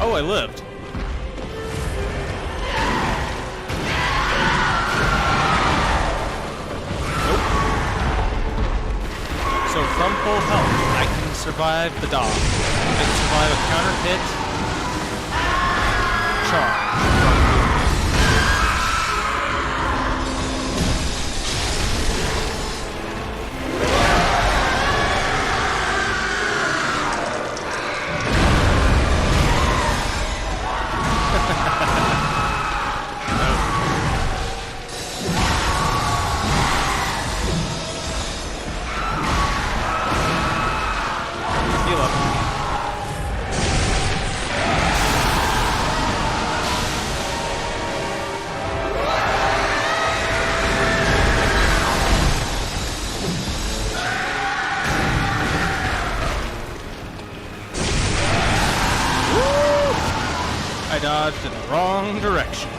Oh, I lived. Nope. So from full health, I can survive the dog. I can survive a counter hit. Charge. Heal up. I dodged in the wrong direction.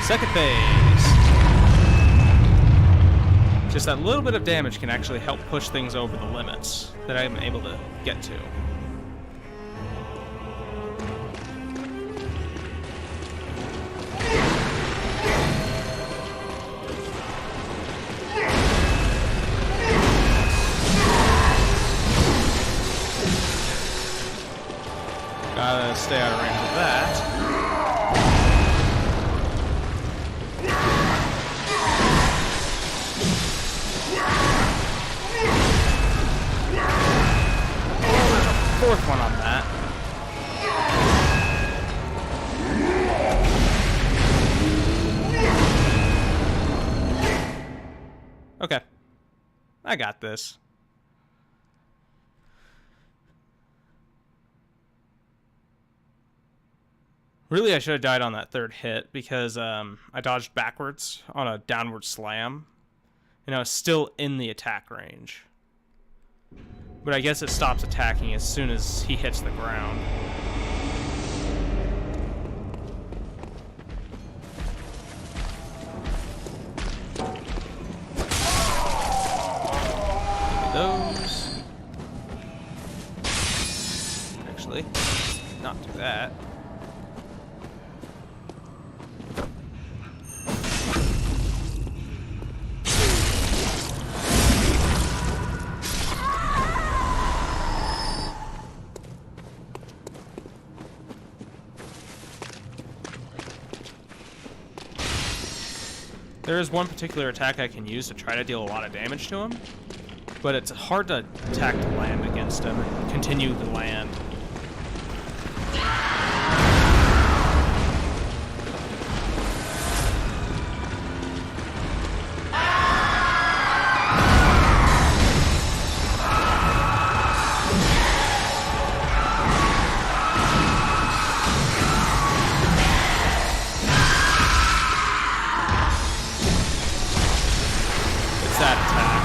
Second phase. Just that little bit of damage can actually help push things over the limits that I'm able to get to. Gotta stay out of range of that. Fourth one on that. Okay. I got this. Really, I should have died on that third hit because I dodged backwards on a downward slam, and I was still in the attack range. But I guess it stops attacking as soon as he hits the ground. Give me those. Actually, not do that. There is one particular attack I can use to try to deal a lot of damage to him, but it's hard to attack to land against him and continue to land. That attack.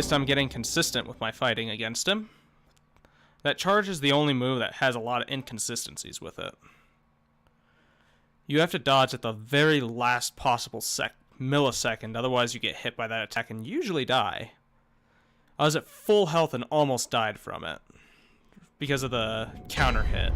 least I'm getting consistent with my fighting against him. That charge is the only move that has a lot of inconsistencies with it. You have to dodge at the very last possible millisecond, otherwise you get hit by that attack and usually die. I was at full health and almost died from it because of the counter hit.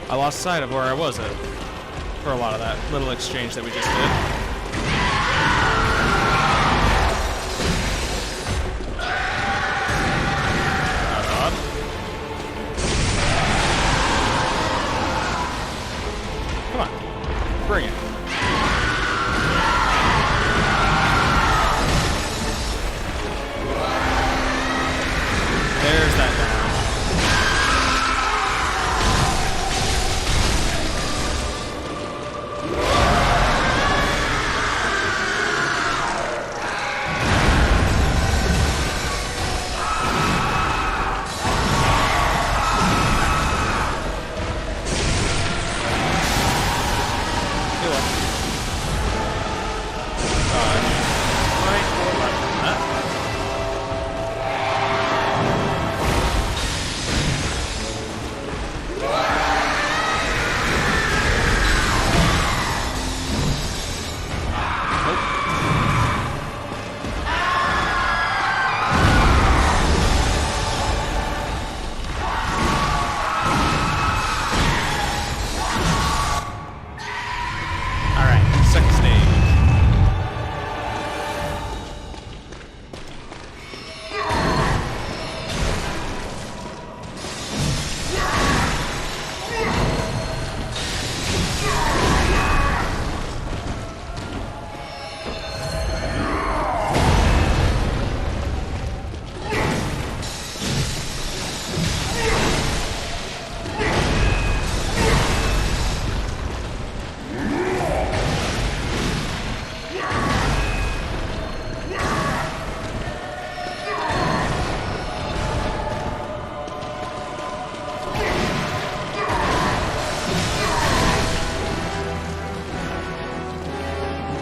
I lost sight of where I was at for a lot of that little exchange that we just did. Come on, bring it. There's that down.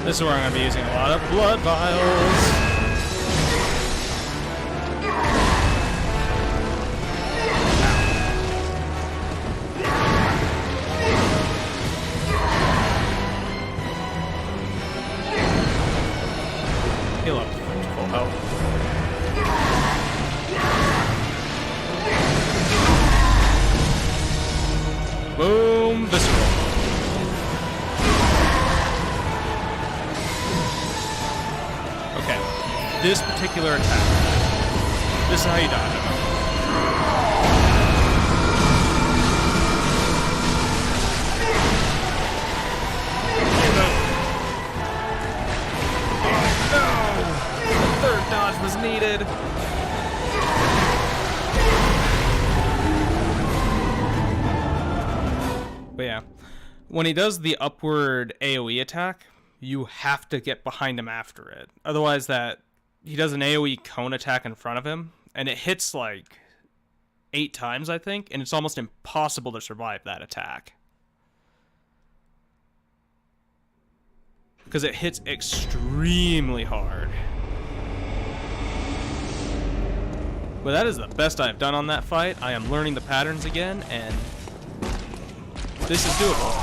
This is where I'm going to be using a lot of blood vials. Heal up to full health. Boom, visceral. Okay, this particular attack. This is how you dodge it. Third dodge was needed. But yeah, when he does the upward AoE attack, you have to get behind him after it. Otherwise, that he does an AoE cone attack in front of him, and it hits like 8 times, I think, and it's almost impossible to survive that attack. Because it hits extremely hard. But that is the best I've done on that fight. I am learning the patterns again, and this is doable.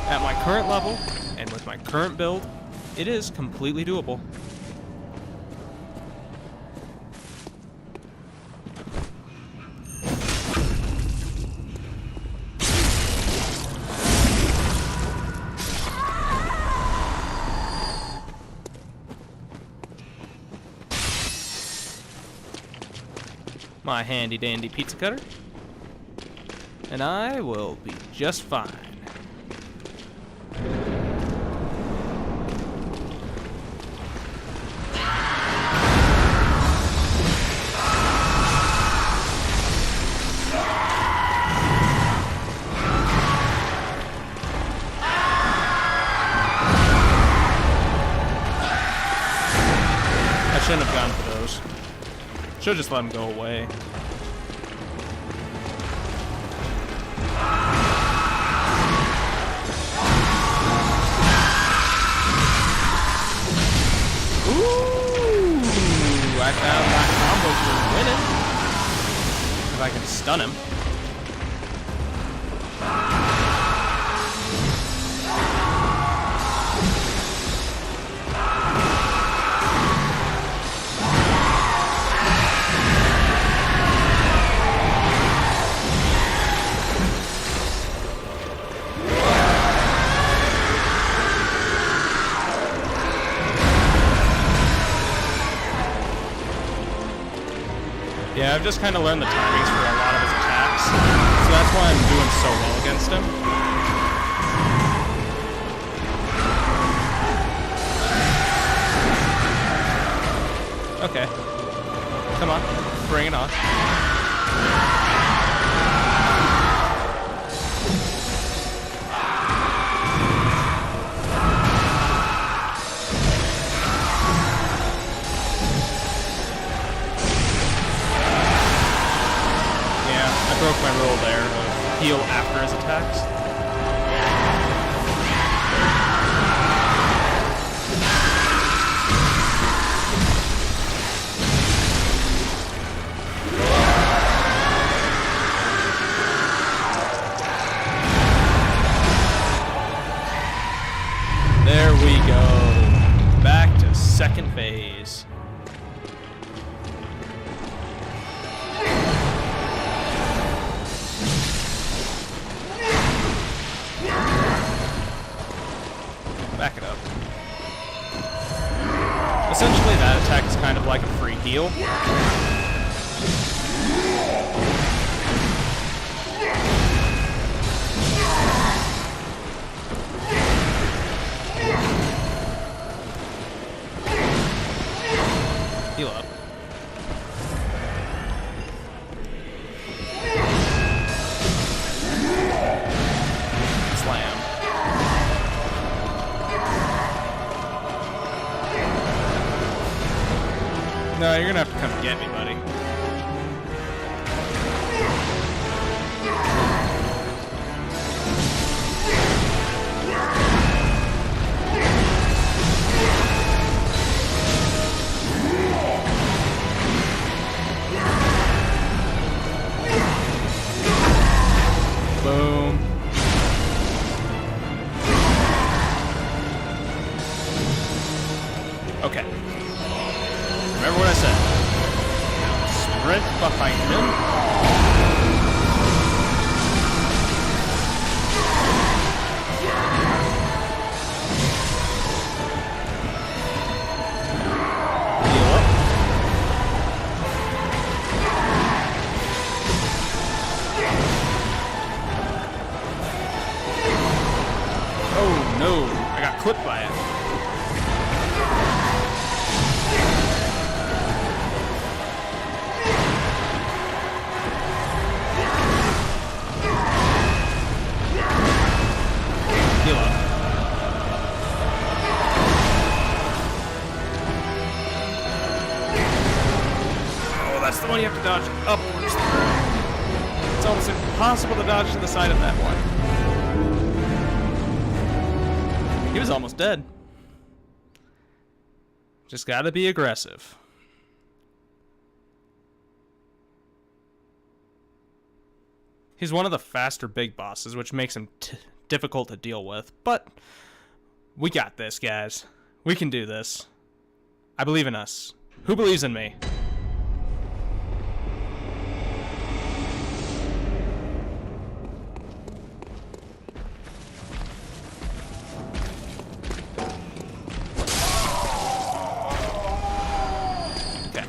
At my current level, and with my current build, it is completely doable. My handy dandy pizza cutter, and I will be just fine. I shouldn't have gone for those. Should've just let him go away. Ooh! I found my combo for winning. If I can stun him. Yeah, I've just kind of learned the timings for a lot of his attacks, so that's why I'm doing so well against him. Okay. Come on, bring it on. Broke my rule there of heal after his attacks. There we go. Back to second phase. Back it up. Essentially, that attack is kind of like a free heal. Heal up. Slam. No, you're gonna have to come get me, buddy. Boom. Okay. Remember what I said. Sprint behind him. Heal up. Oh no, I got clipped by it. dodge upwards. It's almost impossible to dodge to the side of that one. He was almost dead. Just gotta be aggressive. He's one of the faster big bosses, which makes him difficult to deal with. But we got this, guys. We can do this. I believe in us. Who believes in me? Okay.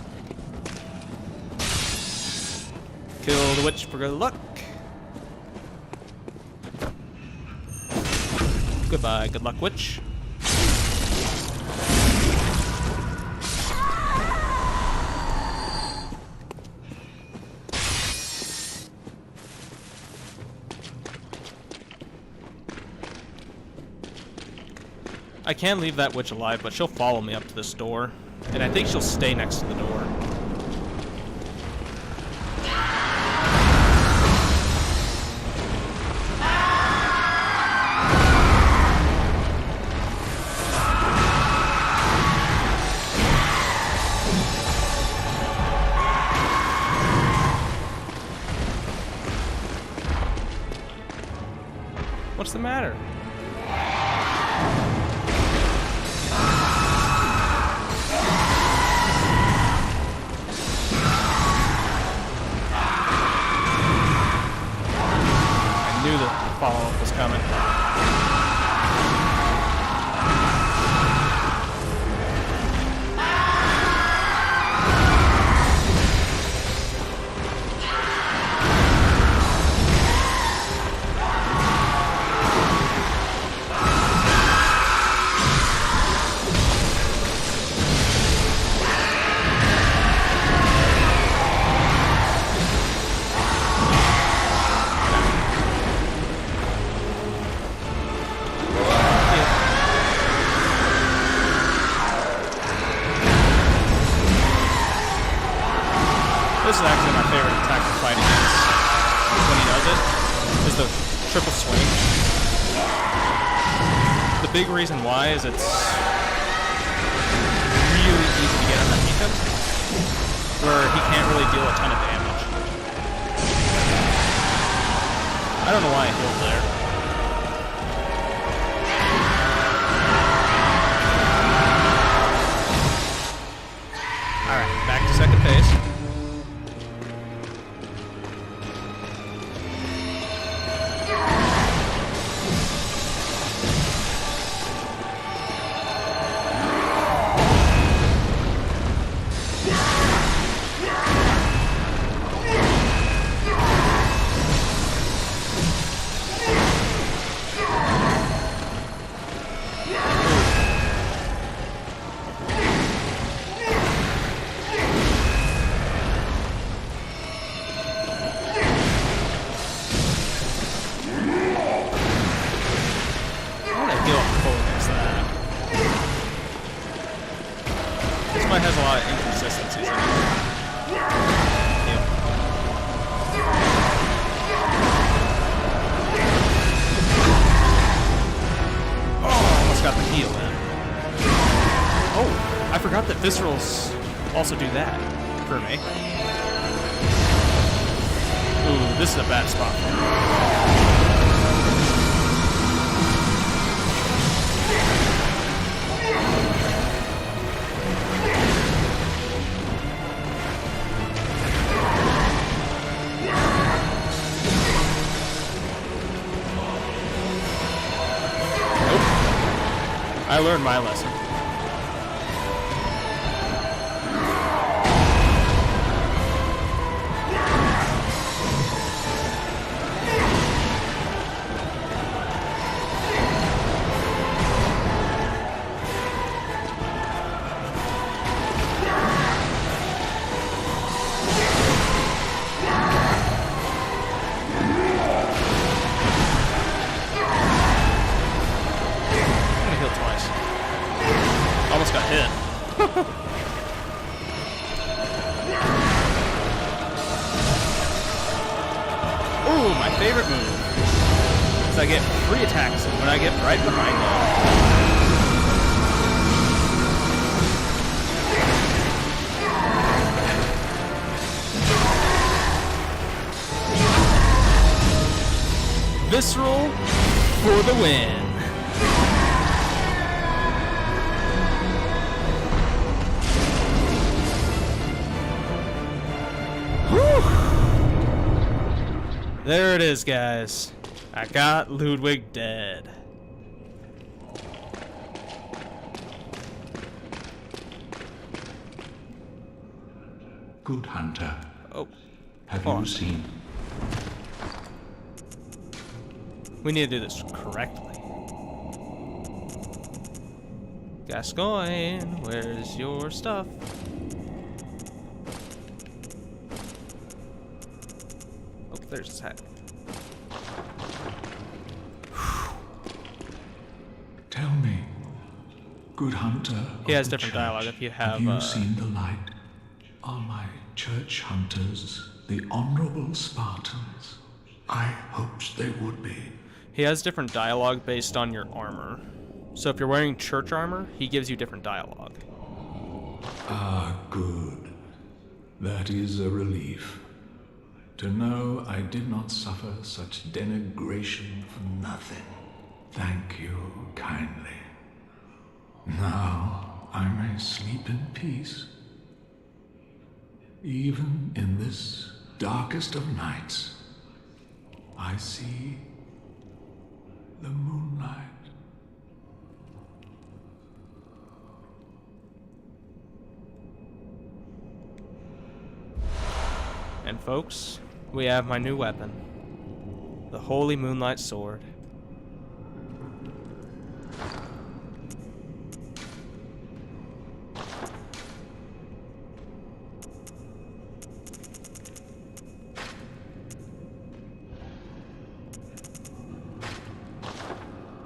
Kill the witch for good luck. Goodbye, good luck, witch. I can leave that witch alive, but she'll follow me up to this door. And I think she'll stay next to the door. What's the matter? I knew the follow-up was coming. This is actually my favorite attack to fight against. When he does it, is the triple swing. The big reason why is it's really easy to get underneath him, where he can't really deal a ton of damage. I don't know why I healed there. Alright, back to second phase. This fight has a lot of inconsistencies in it. Oh, almost got the heal in. Oh, I forgot that viscerals also do that for me. Ooh, this is a bad spot for me. I learned my lesson. I'm gonna heal twice. I get free attacks when I get right behind them. Visceral for the win. There it is, guys. I got Ludwig dead. Good hunter. Oh. Have Hold on. you seen? We need to do this correctly. Gascoigne, where's your stuff? Oh, there's his hat. Tell me, good hunter. He of has the different church, dialogue if you have, you seen the light? Are my church hunters the honorable Spartans? I hoped they would be. He has different dialogue based on your armor. So if you're wearing church armor, he gives you different dialogue. Ah, good. That is a relief. To know I did not suffer such denigration for nothing. Thank you kindly. Now I may sleep in peace. Even in this darkest of nights, I see the moonlight. And folks, we have my new weapon. The Holy Moonlight Sword.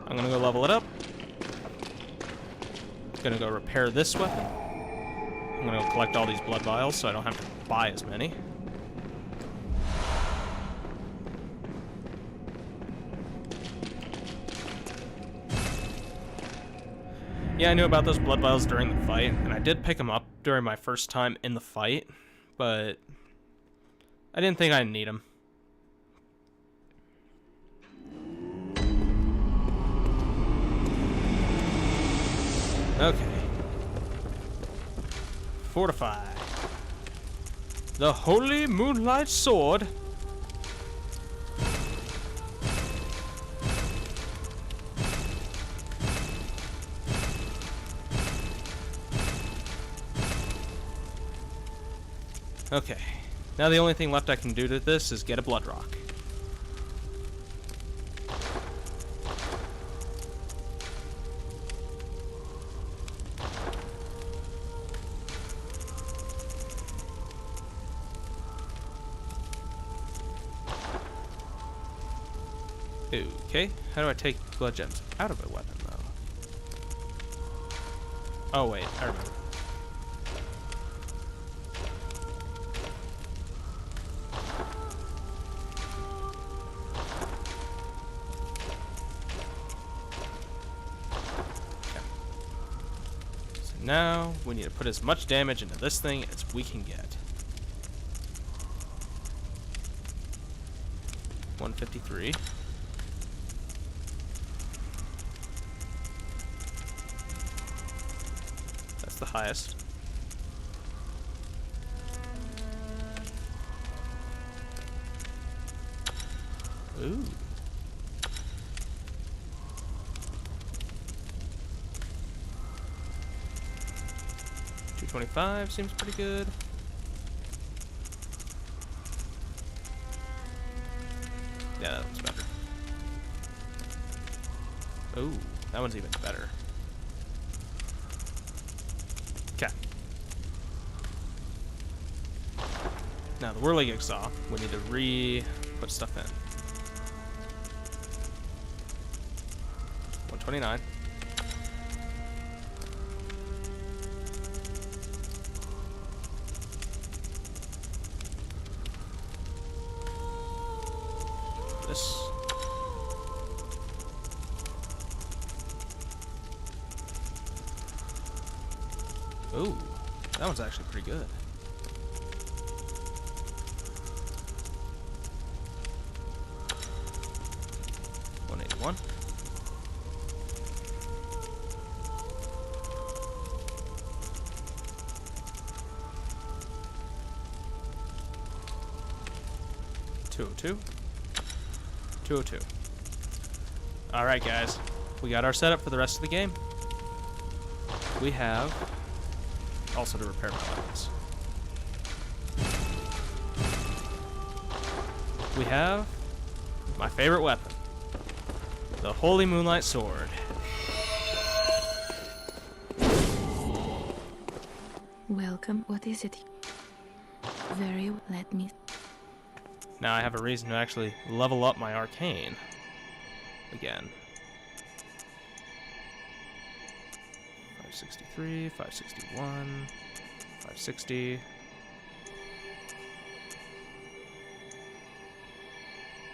I'm gonna go level it up. Gonna go repair this weapon. I'm gonna go collect all these blood vials so I don't have to buy as many. Yeah, I knew about those blood vials during the fight, and I did pick them up during my first time in the fight, but I didn't think I'd need them. Okay. Fortify. The Holy Moonlight Sword. Okay. Now the only thing left I can do to this is get a blood rock. Okay, how do I take blood gems out of a weapon, though? Oh, wait, I remember. Okay. So now, we need to put as much damage into this thing as we can get. 153. That's the highest. Ooh. 225 seems pretty good. Yeah, that one's better. Ooh, that one's even better. Okay. Now the whirligig saw, we need to put stuff in. 129. This. Ooh, that one's actually pretty good. $181. $202. $202. Alright, guys. We got our setup for the rest of the game. We have also to repair my weapons. We have my favorite weapon, the Holy Moonlight Sword. Welcome. What is it? Very. Let me. Now I have a reason to actually level up my arcane again. 563, 561, 560.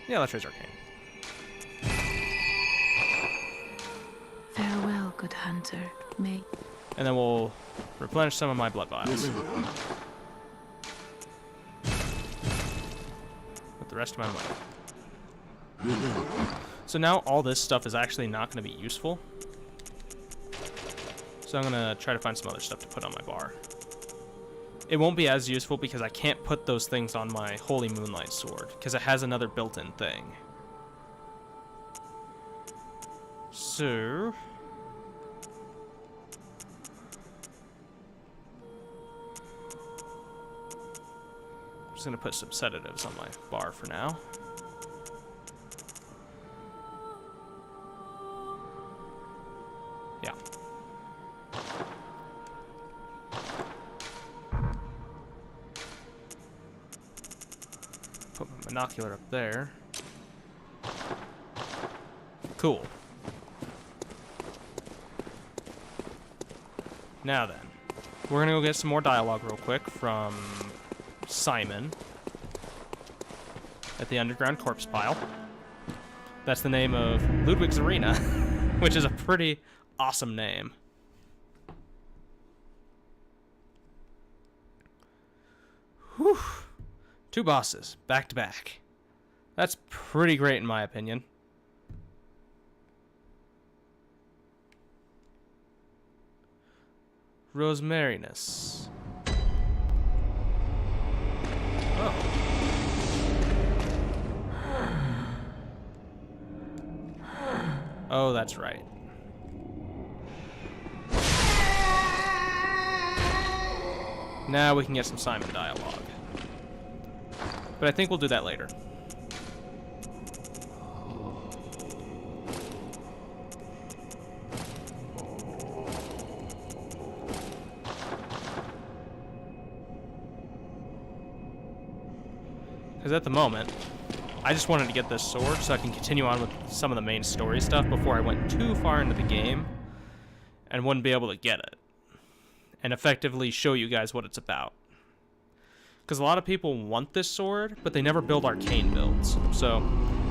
Yeah, let's raise arcane. Farewell, good hunter. May. And then we'll replenish some of my blood vials. With the rest of my money. So now all this stuff is actually not going to be useful. So I'm going to try to find some other stuff to put on my bar. It won't be as useful because I can't put those things on my Holy Moonlight Sword, because it has another built-in thing. So... I'm just going to put some sedatives on my bar for now. Yeah. Put my binocular up there. Cool. Now then, we're gonna go get some more dialogue real quick from Simon at the underground corpse pile. That's the name of Ludwig's Arena, which is a pretty awesome name. Whew. 2 bosses, back to back. That's pretty great in my opinion. Rosemariness. Oh. Oh, that's right. Now we can get some Simon dialogue. But I think we'll do that later. Because at the moment, I just wanted to get this sword so I can continue on with some of the main story stuff before I went too far into the game and wouldn't be able to get it and effectively show you guys what it's about. Because a lot of people want this sword, but they never build arcane builds. So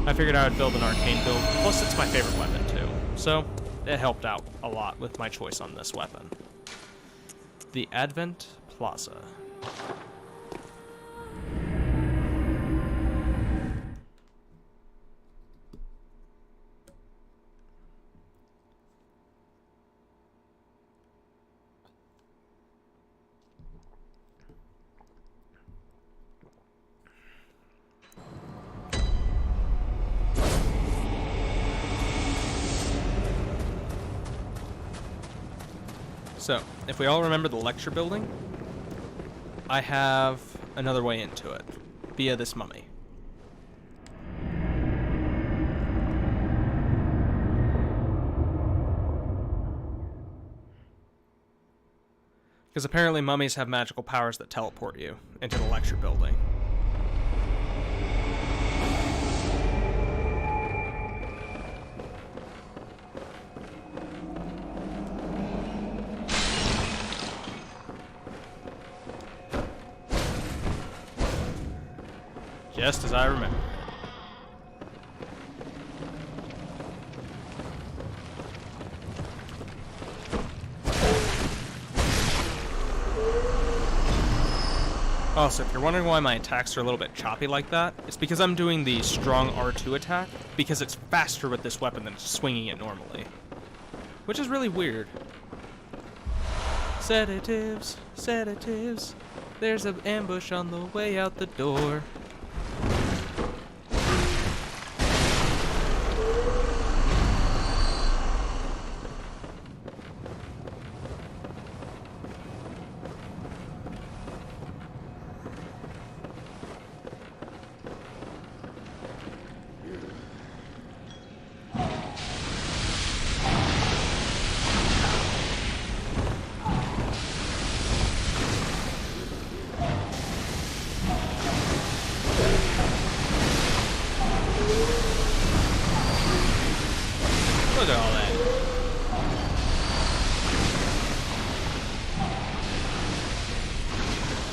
I figured I would build an arcane build, plus it's my favorite weapon too. So it helped out a lot with my choice on this weapon. The Advent Plaza. So, if we all remember the lecture building, I have another way into it, via this mummy. Because apparently mummies have magical powers that teleport you into the lecture building. Just as I remember. Also, if you're wondering why my attacks are a little bit choppy like that, it's because I'm doing the strong R2 attack, because it's faster with this weapon than swinging it normally. Which is really weird. Sedatives, sedatives, there's an ambush on the way out the door. Look at all that.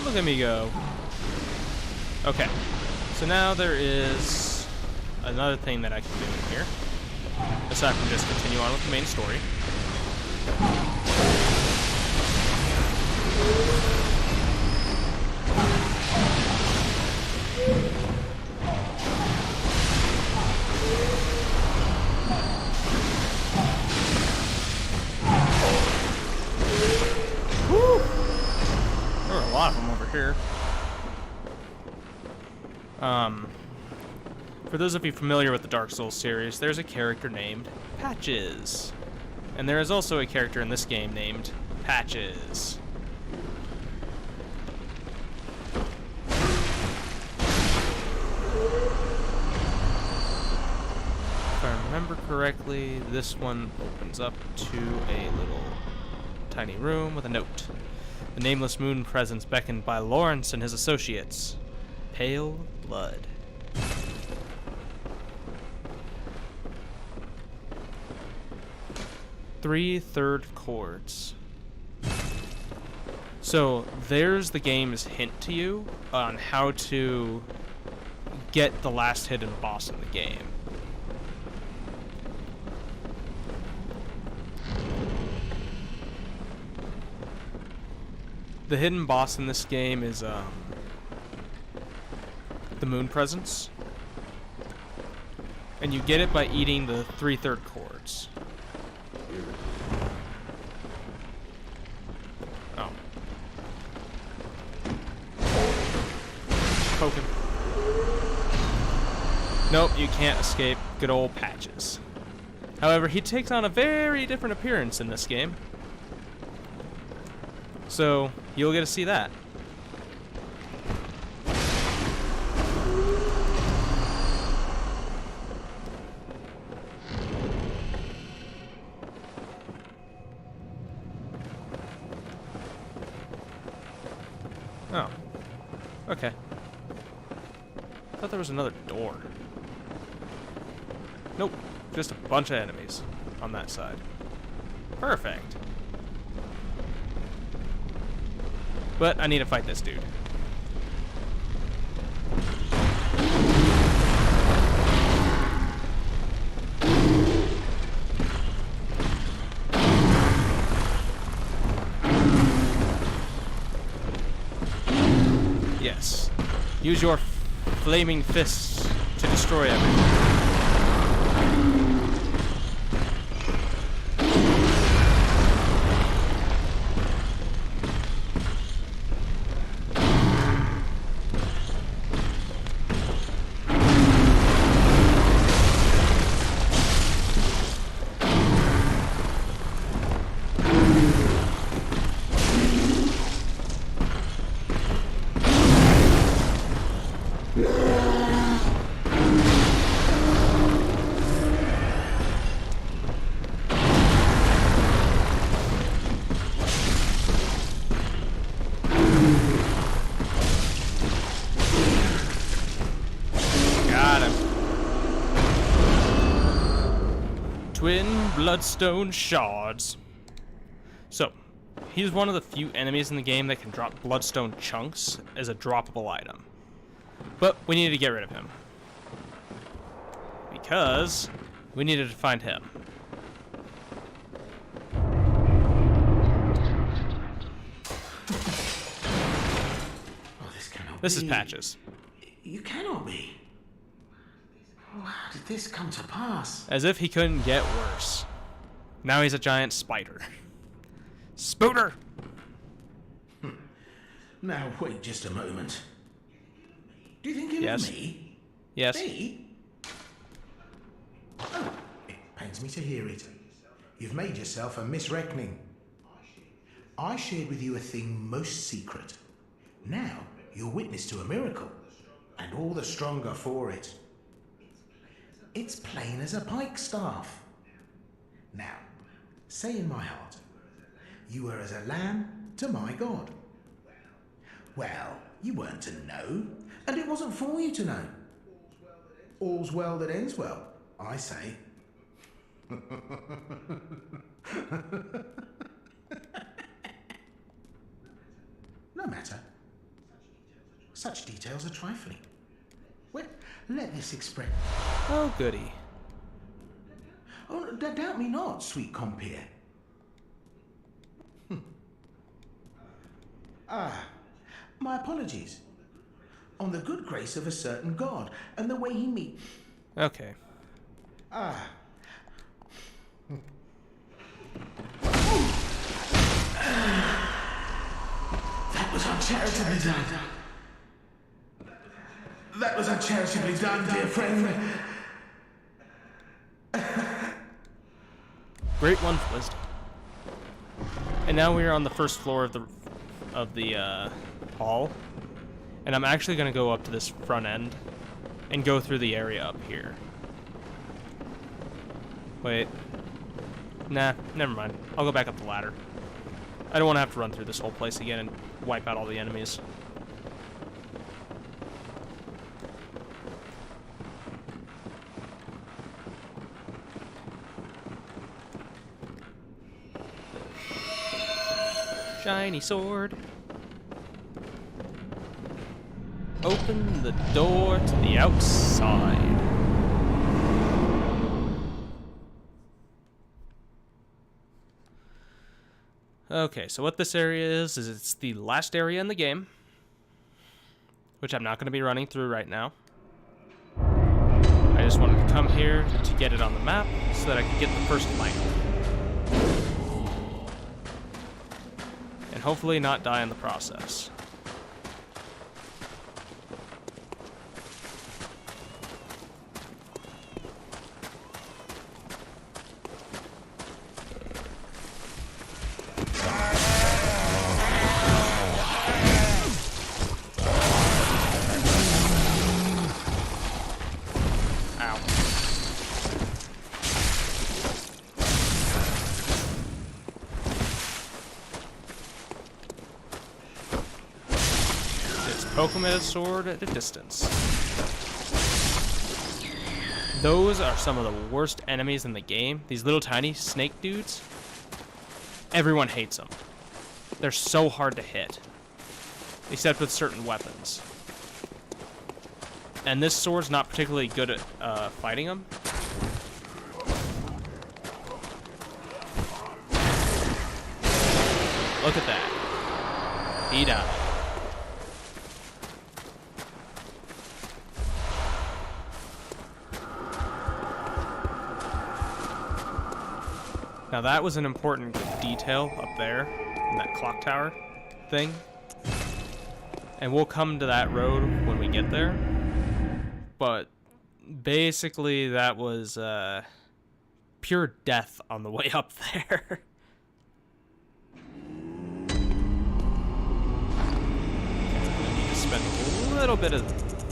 Look at me go. Okay. So now there is another thing that I can do in here. Aside from just continue on with the main story. There are a lot of them over here. For those of you familiar with the Dark Souls series, there's a character named Patches. And there is also a character in this game named Patches. If I remember correctly, this one opens up to a little tiny room with a note. The nameless moon presence beckoned by Lawrence and his associates. Pale blood. Three third chords. So there's the game's hint to you on how to get the last hidden boss in the game. The hidden boss in this game is the moon presence. And you get it by eating the 3/3 chords. Oh. Poking. Nope, you can't escape good old Patches. However, he takes on a very different appearance in this game. So, you'll get to see that. Oh. Okay. I thought there was another door. Nope. Just a bunch of enemies on that side. Perfect. But I need to fight this dude. Yes. Use your flaming fists to destroy everything. Twin bloodstone shards. So, he's one of the few enemies in the game that can drop bloodstone chunks as a droppable item. But we needed to get rid of him. Because we needed to find him. Oh, this can't This is Patches. You cannot be. Oh, how did this come to pass? As if he couldn't get worse. Now he's a giant spider. Spooter! Now, wait just a moment. Do you think it Yes. was me? Yes. Me? Oh, it pains me to hear it. You've made yourself a misreckoning. I shared with you a thing most secret. Now, you're witness to a miracle, and all the stronger for it. It's plain as a pikestaff. Now, say in my heart, you were as a lamb to my God. Well, you weren't to know, and it wasn't for you to know. All's well that ends well, I say. No matter. Such details are trifling. Well, let this express. Oh, goody. Oh, doubt me not, sweet compeer. My apologies. On the good grace of a certain god, and the way he meet. Okay. That was uncharitably done. That was uncharitably done, dear friend. Great one, wisdom. And now we are on the first floor of the hall, and I'm actually gonna go up to this front end and go through the area up here. Wait. Nah, never mind. I'll go back up the ladder. I don't want to have to run through this whole place again and wipe out all the enemies. Shiny sword. Open the door to the outside. Okay, so what this area is it's the last area in the game, which I'm not going to be running through right now. I just wanted to come here to get it on the map so that I could get the first light. And hopefully not die in the process. Poke him with a sword at a distance. Those are some of the worst enemies in the game. These little tiny snake dudes. Everyone hates them. They're so hard to hit. Except with certain weapons. And this sword's not particularly good at fighting them. Look at that. He died. Now that was an important detail up there in that clock tower thing. And we'll come to that road when we get there. But basically that was pure death on the way up there.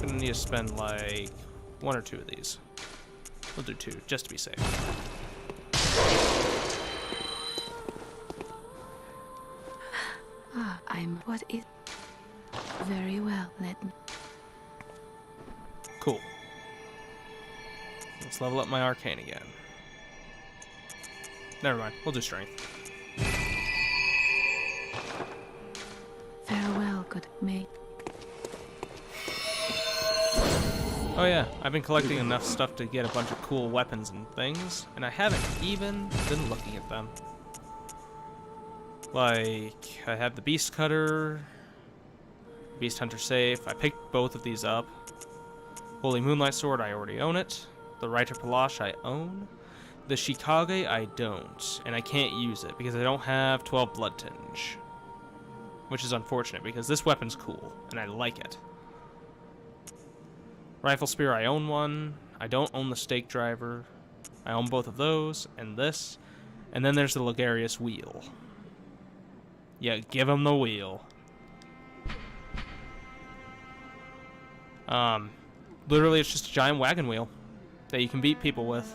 Gonna need to spend like 1 or 2 of these. We'll do 2 just to be safe. What is... Very well, let me... Cool. Let's level up my arcane again. Never mind, we'll do strength. Farewell, good mate. Oh yeah, I've been collecting enough stuff to get a bunch of cool weapons and things, and I haven't even been looking at them. Like, I have the beast cutter, Beast Hunter safe. I picked both of these up. Holy Moonlight Sword, I already own it. The Reiter Palash, I own. The Shikage, I don't. And I can't use it because I don't have 12 Blood Tinge. Which is unfortunate because this weapon's cool and I like it. Rifle Spear, I own one. I don't own the Stake Driver. I own both of those and this. And then there's the Ligarius Wheel. Yeah, give him the wheel. Literally it's just a giant wagon wheel that you can beat people with.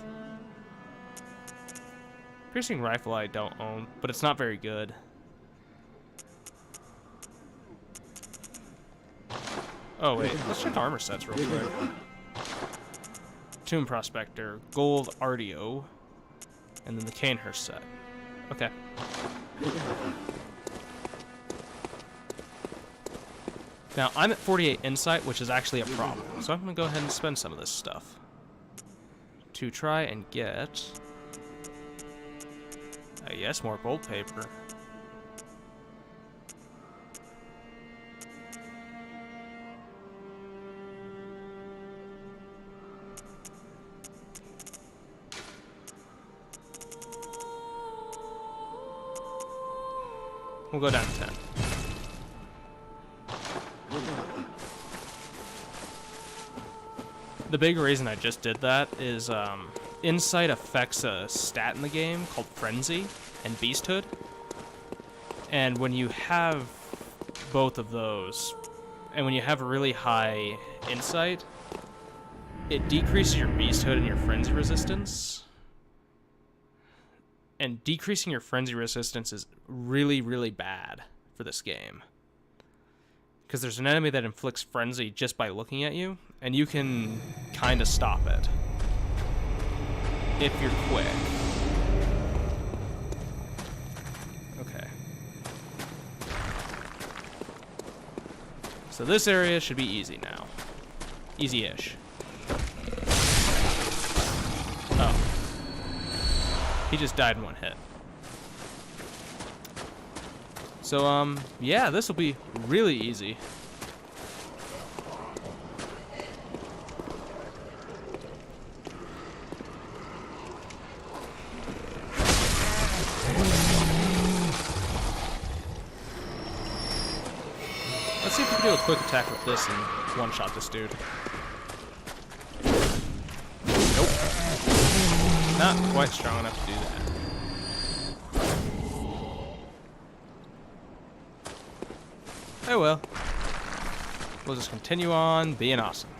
Piercing Rifle I don't own, but it's not very good. Oh wait, let's check armor sets real quick. Tomb Prospector, Gold Artio, and then the Canehurst set. Okay. Now, I'm at 48 insight, which is actually a problem, so I'm going to go ahead and spend some of this stuff to try and get... yes, more gold paper. We'll go down to 10. The big reason I just did that is Insight affects a stat in the game called Frenzy and Beasthood. And when you have both of those, and when you have really high Insight, it decreases your Beasthood and your Frenzy resistance. And decreasing your Frenzy resistance is really, really bad for this game. Because there's an enemy that inflicts Frenzy just by looking at you, and you can kind of stop it. If you're quick. Okay. So this area should be easy now. Easy-ish. Oh. He just died in one hit. So, yeah, this will be really easy. Let's see if we can do a quick attack with this and one-shot this dude. Nope. Not quite strong enough to do that. Oh well. We'll just continue on being awesome.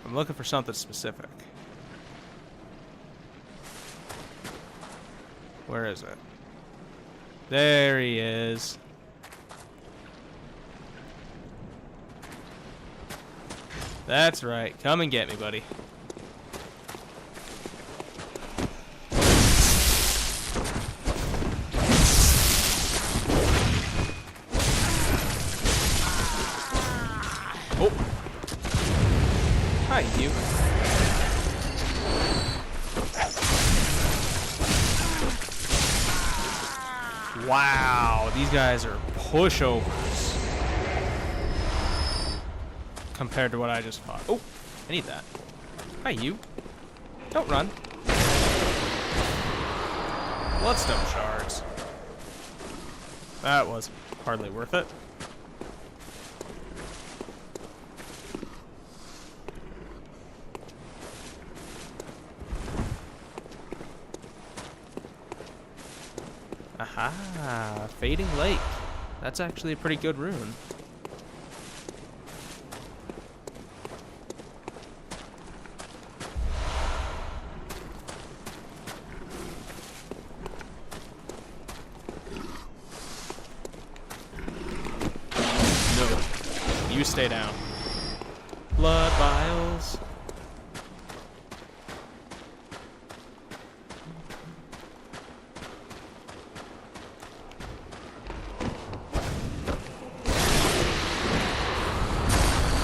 I'm looking for something specific. Where is it? There he is. That's right. Come and get me, buddy. Oh. Hi, you. Wow, these guys are pushovers compared to what I just fought. Oh, I need that. Hi, you. Don't run. Bloodstone shards. That was hardly worth it. Aha, Fading Lake. That's actually a pretty good rune. No, you stay down. Blood vials.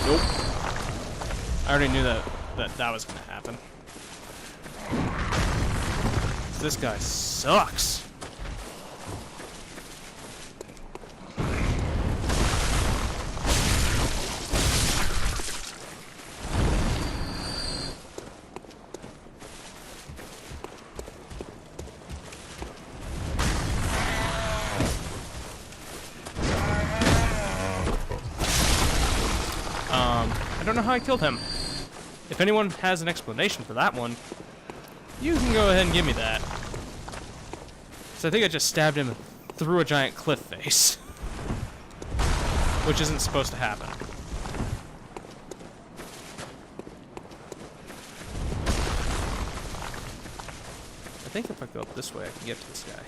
Nope. I already knew that was going to happen. this guy sucks. I don't know how I killed him. If anyone has an explanation for that one, you can go ahead and give me that. So I think I just stabbed him through a giant cliff face. Which isn't supposed to happen. I think if I go up this way, I can get to this guy.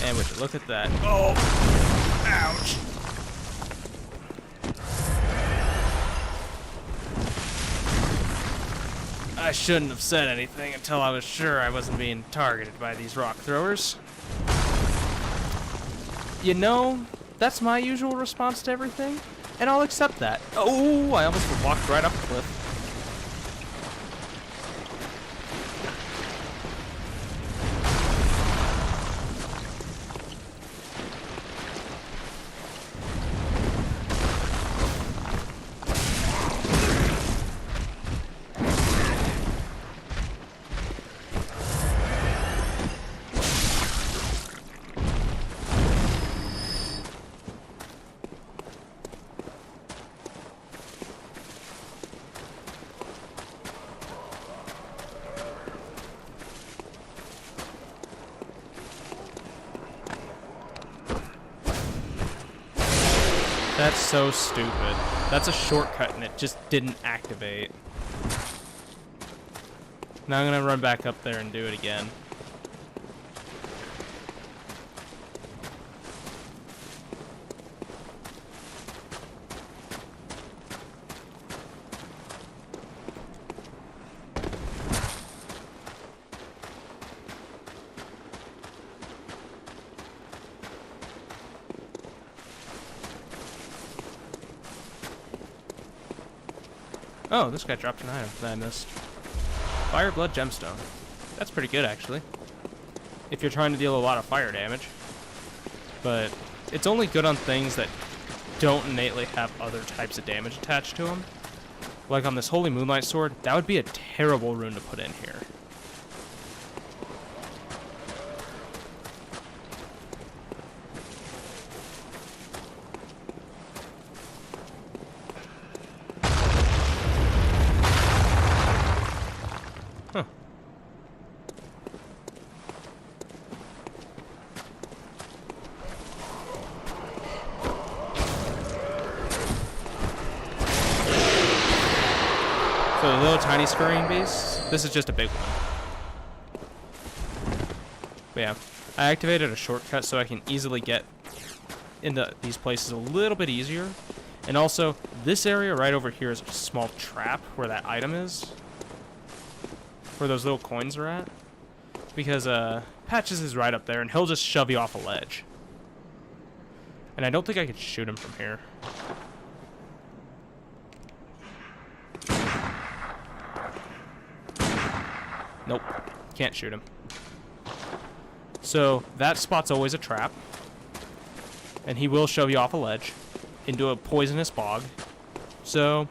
And would you look at that? Oh! Ouch! I shouldn't have said anything until I was sure I wasn't being targeted by these rock throwers. You know, that's my usual response to everything, and I'll accept that. Oh, I almost walked right off a cliff. That's so stupid. That's a shortcut and it just didn't activate. Now I'm gonna run back up there and do it again. Oh, this guy dropped an item that I missed. Fire Blood Gemstone. That's pretty good, actually. If you're trying to deal a lot of fire damage. But it's only good on things that don't innately have other types of damage attached to them. Like on this Holy Moonlight Sword, that would be a terrible rune to put in here. Huh. So the little tiny scurrying beasts, this is just a big one. But yeah, I activated a shortcut so I can easily get into these places a little bit easier. And also, this area right over here is a small trap where that item is. Where those little coins are at. Because Patches is right up there and he'll just shove you off a ledge. And I don't think I can shoot him from here. Nope, can't shoot him. So that spot's always a trap. And he will shove you off a ledge into a poisonous bog. So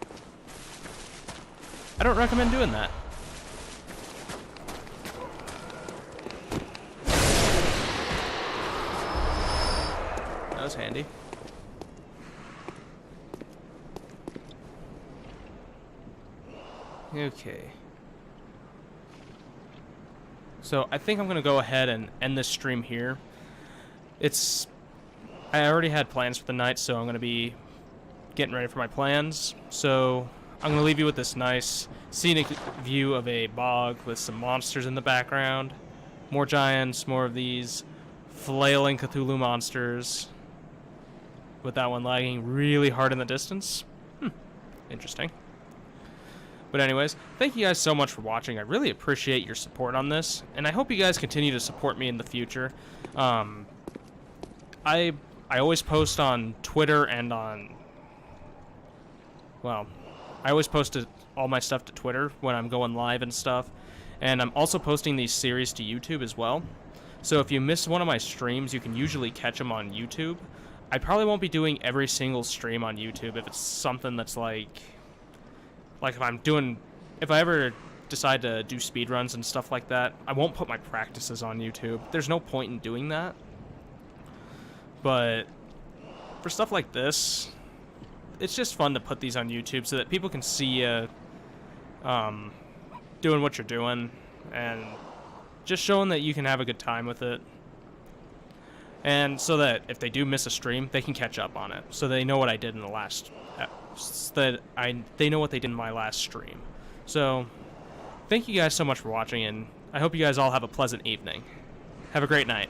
I don't recommend doing that. That was handy. Okay. So I think I'm going to go ahead and end this stream here. I already had plans for the night, so I'm going to be getting ready for my plans. So I'm going to leave you with this nice scenic view of a bog with some monsters in the background. More giants, more of these flailing Cthulhu monsters. With that one lagging really hard in the distance. Interesting. But anyways, thank you guys so much for watching. I really appreciate your support on this, and I hope you guys continue to support me in the future. I always post on Twitter and on, well, I always post all my stuff to Twitter when I'm going live and stuff. And I'm also posting these series to YouTube as well. So if you miss one of my streams, you can usually catch them on YouTube. I probably won't be doing every single stream on YouTube if it's something that's like if I ever decide to do speedruns and stuff like that, I won't put my practices on YouTube. There's no point in doing that. But for stuff like this, it's just fun to put these on YouTube so that people can see you doing what you're doing and just showing that you can have a good time with it. And so that if they do miss a stream, they can catch up on it. So they know what I did in the last they know what they did in my last stream. So thank you guys so much for watching, and I hope you guys all have a pleasant evening. Have a great night.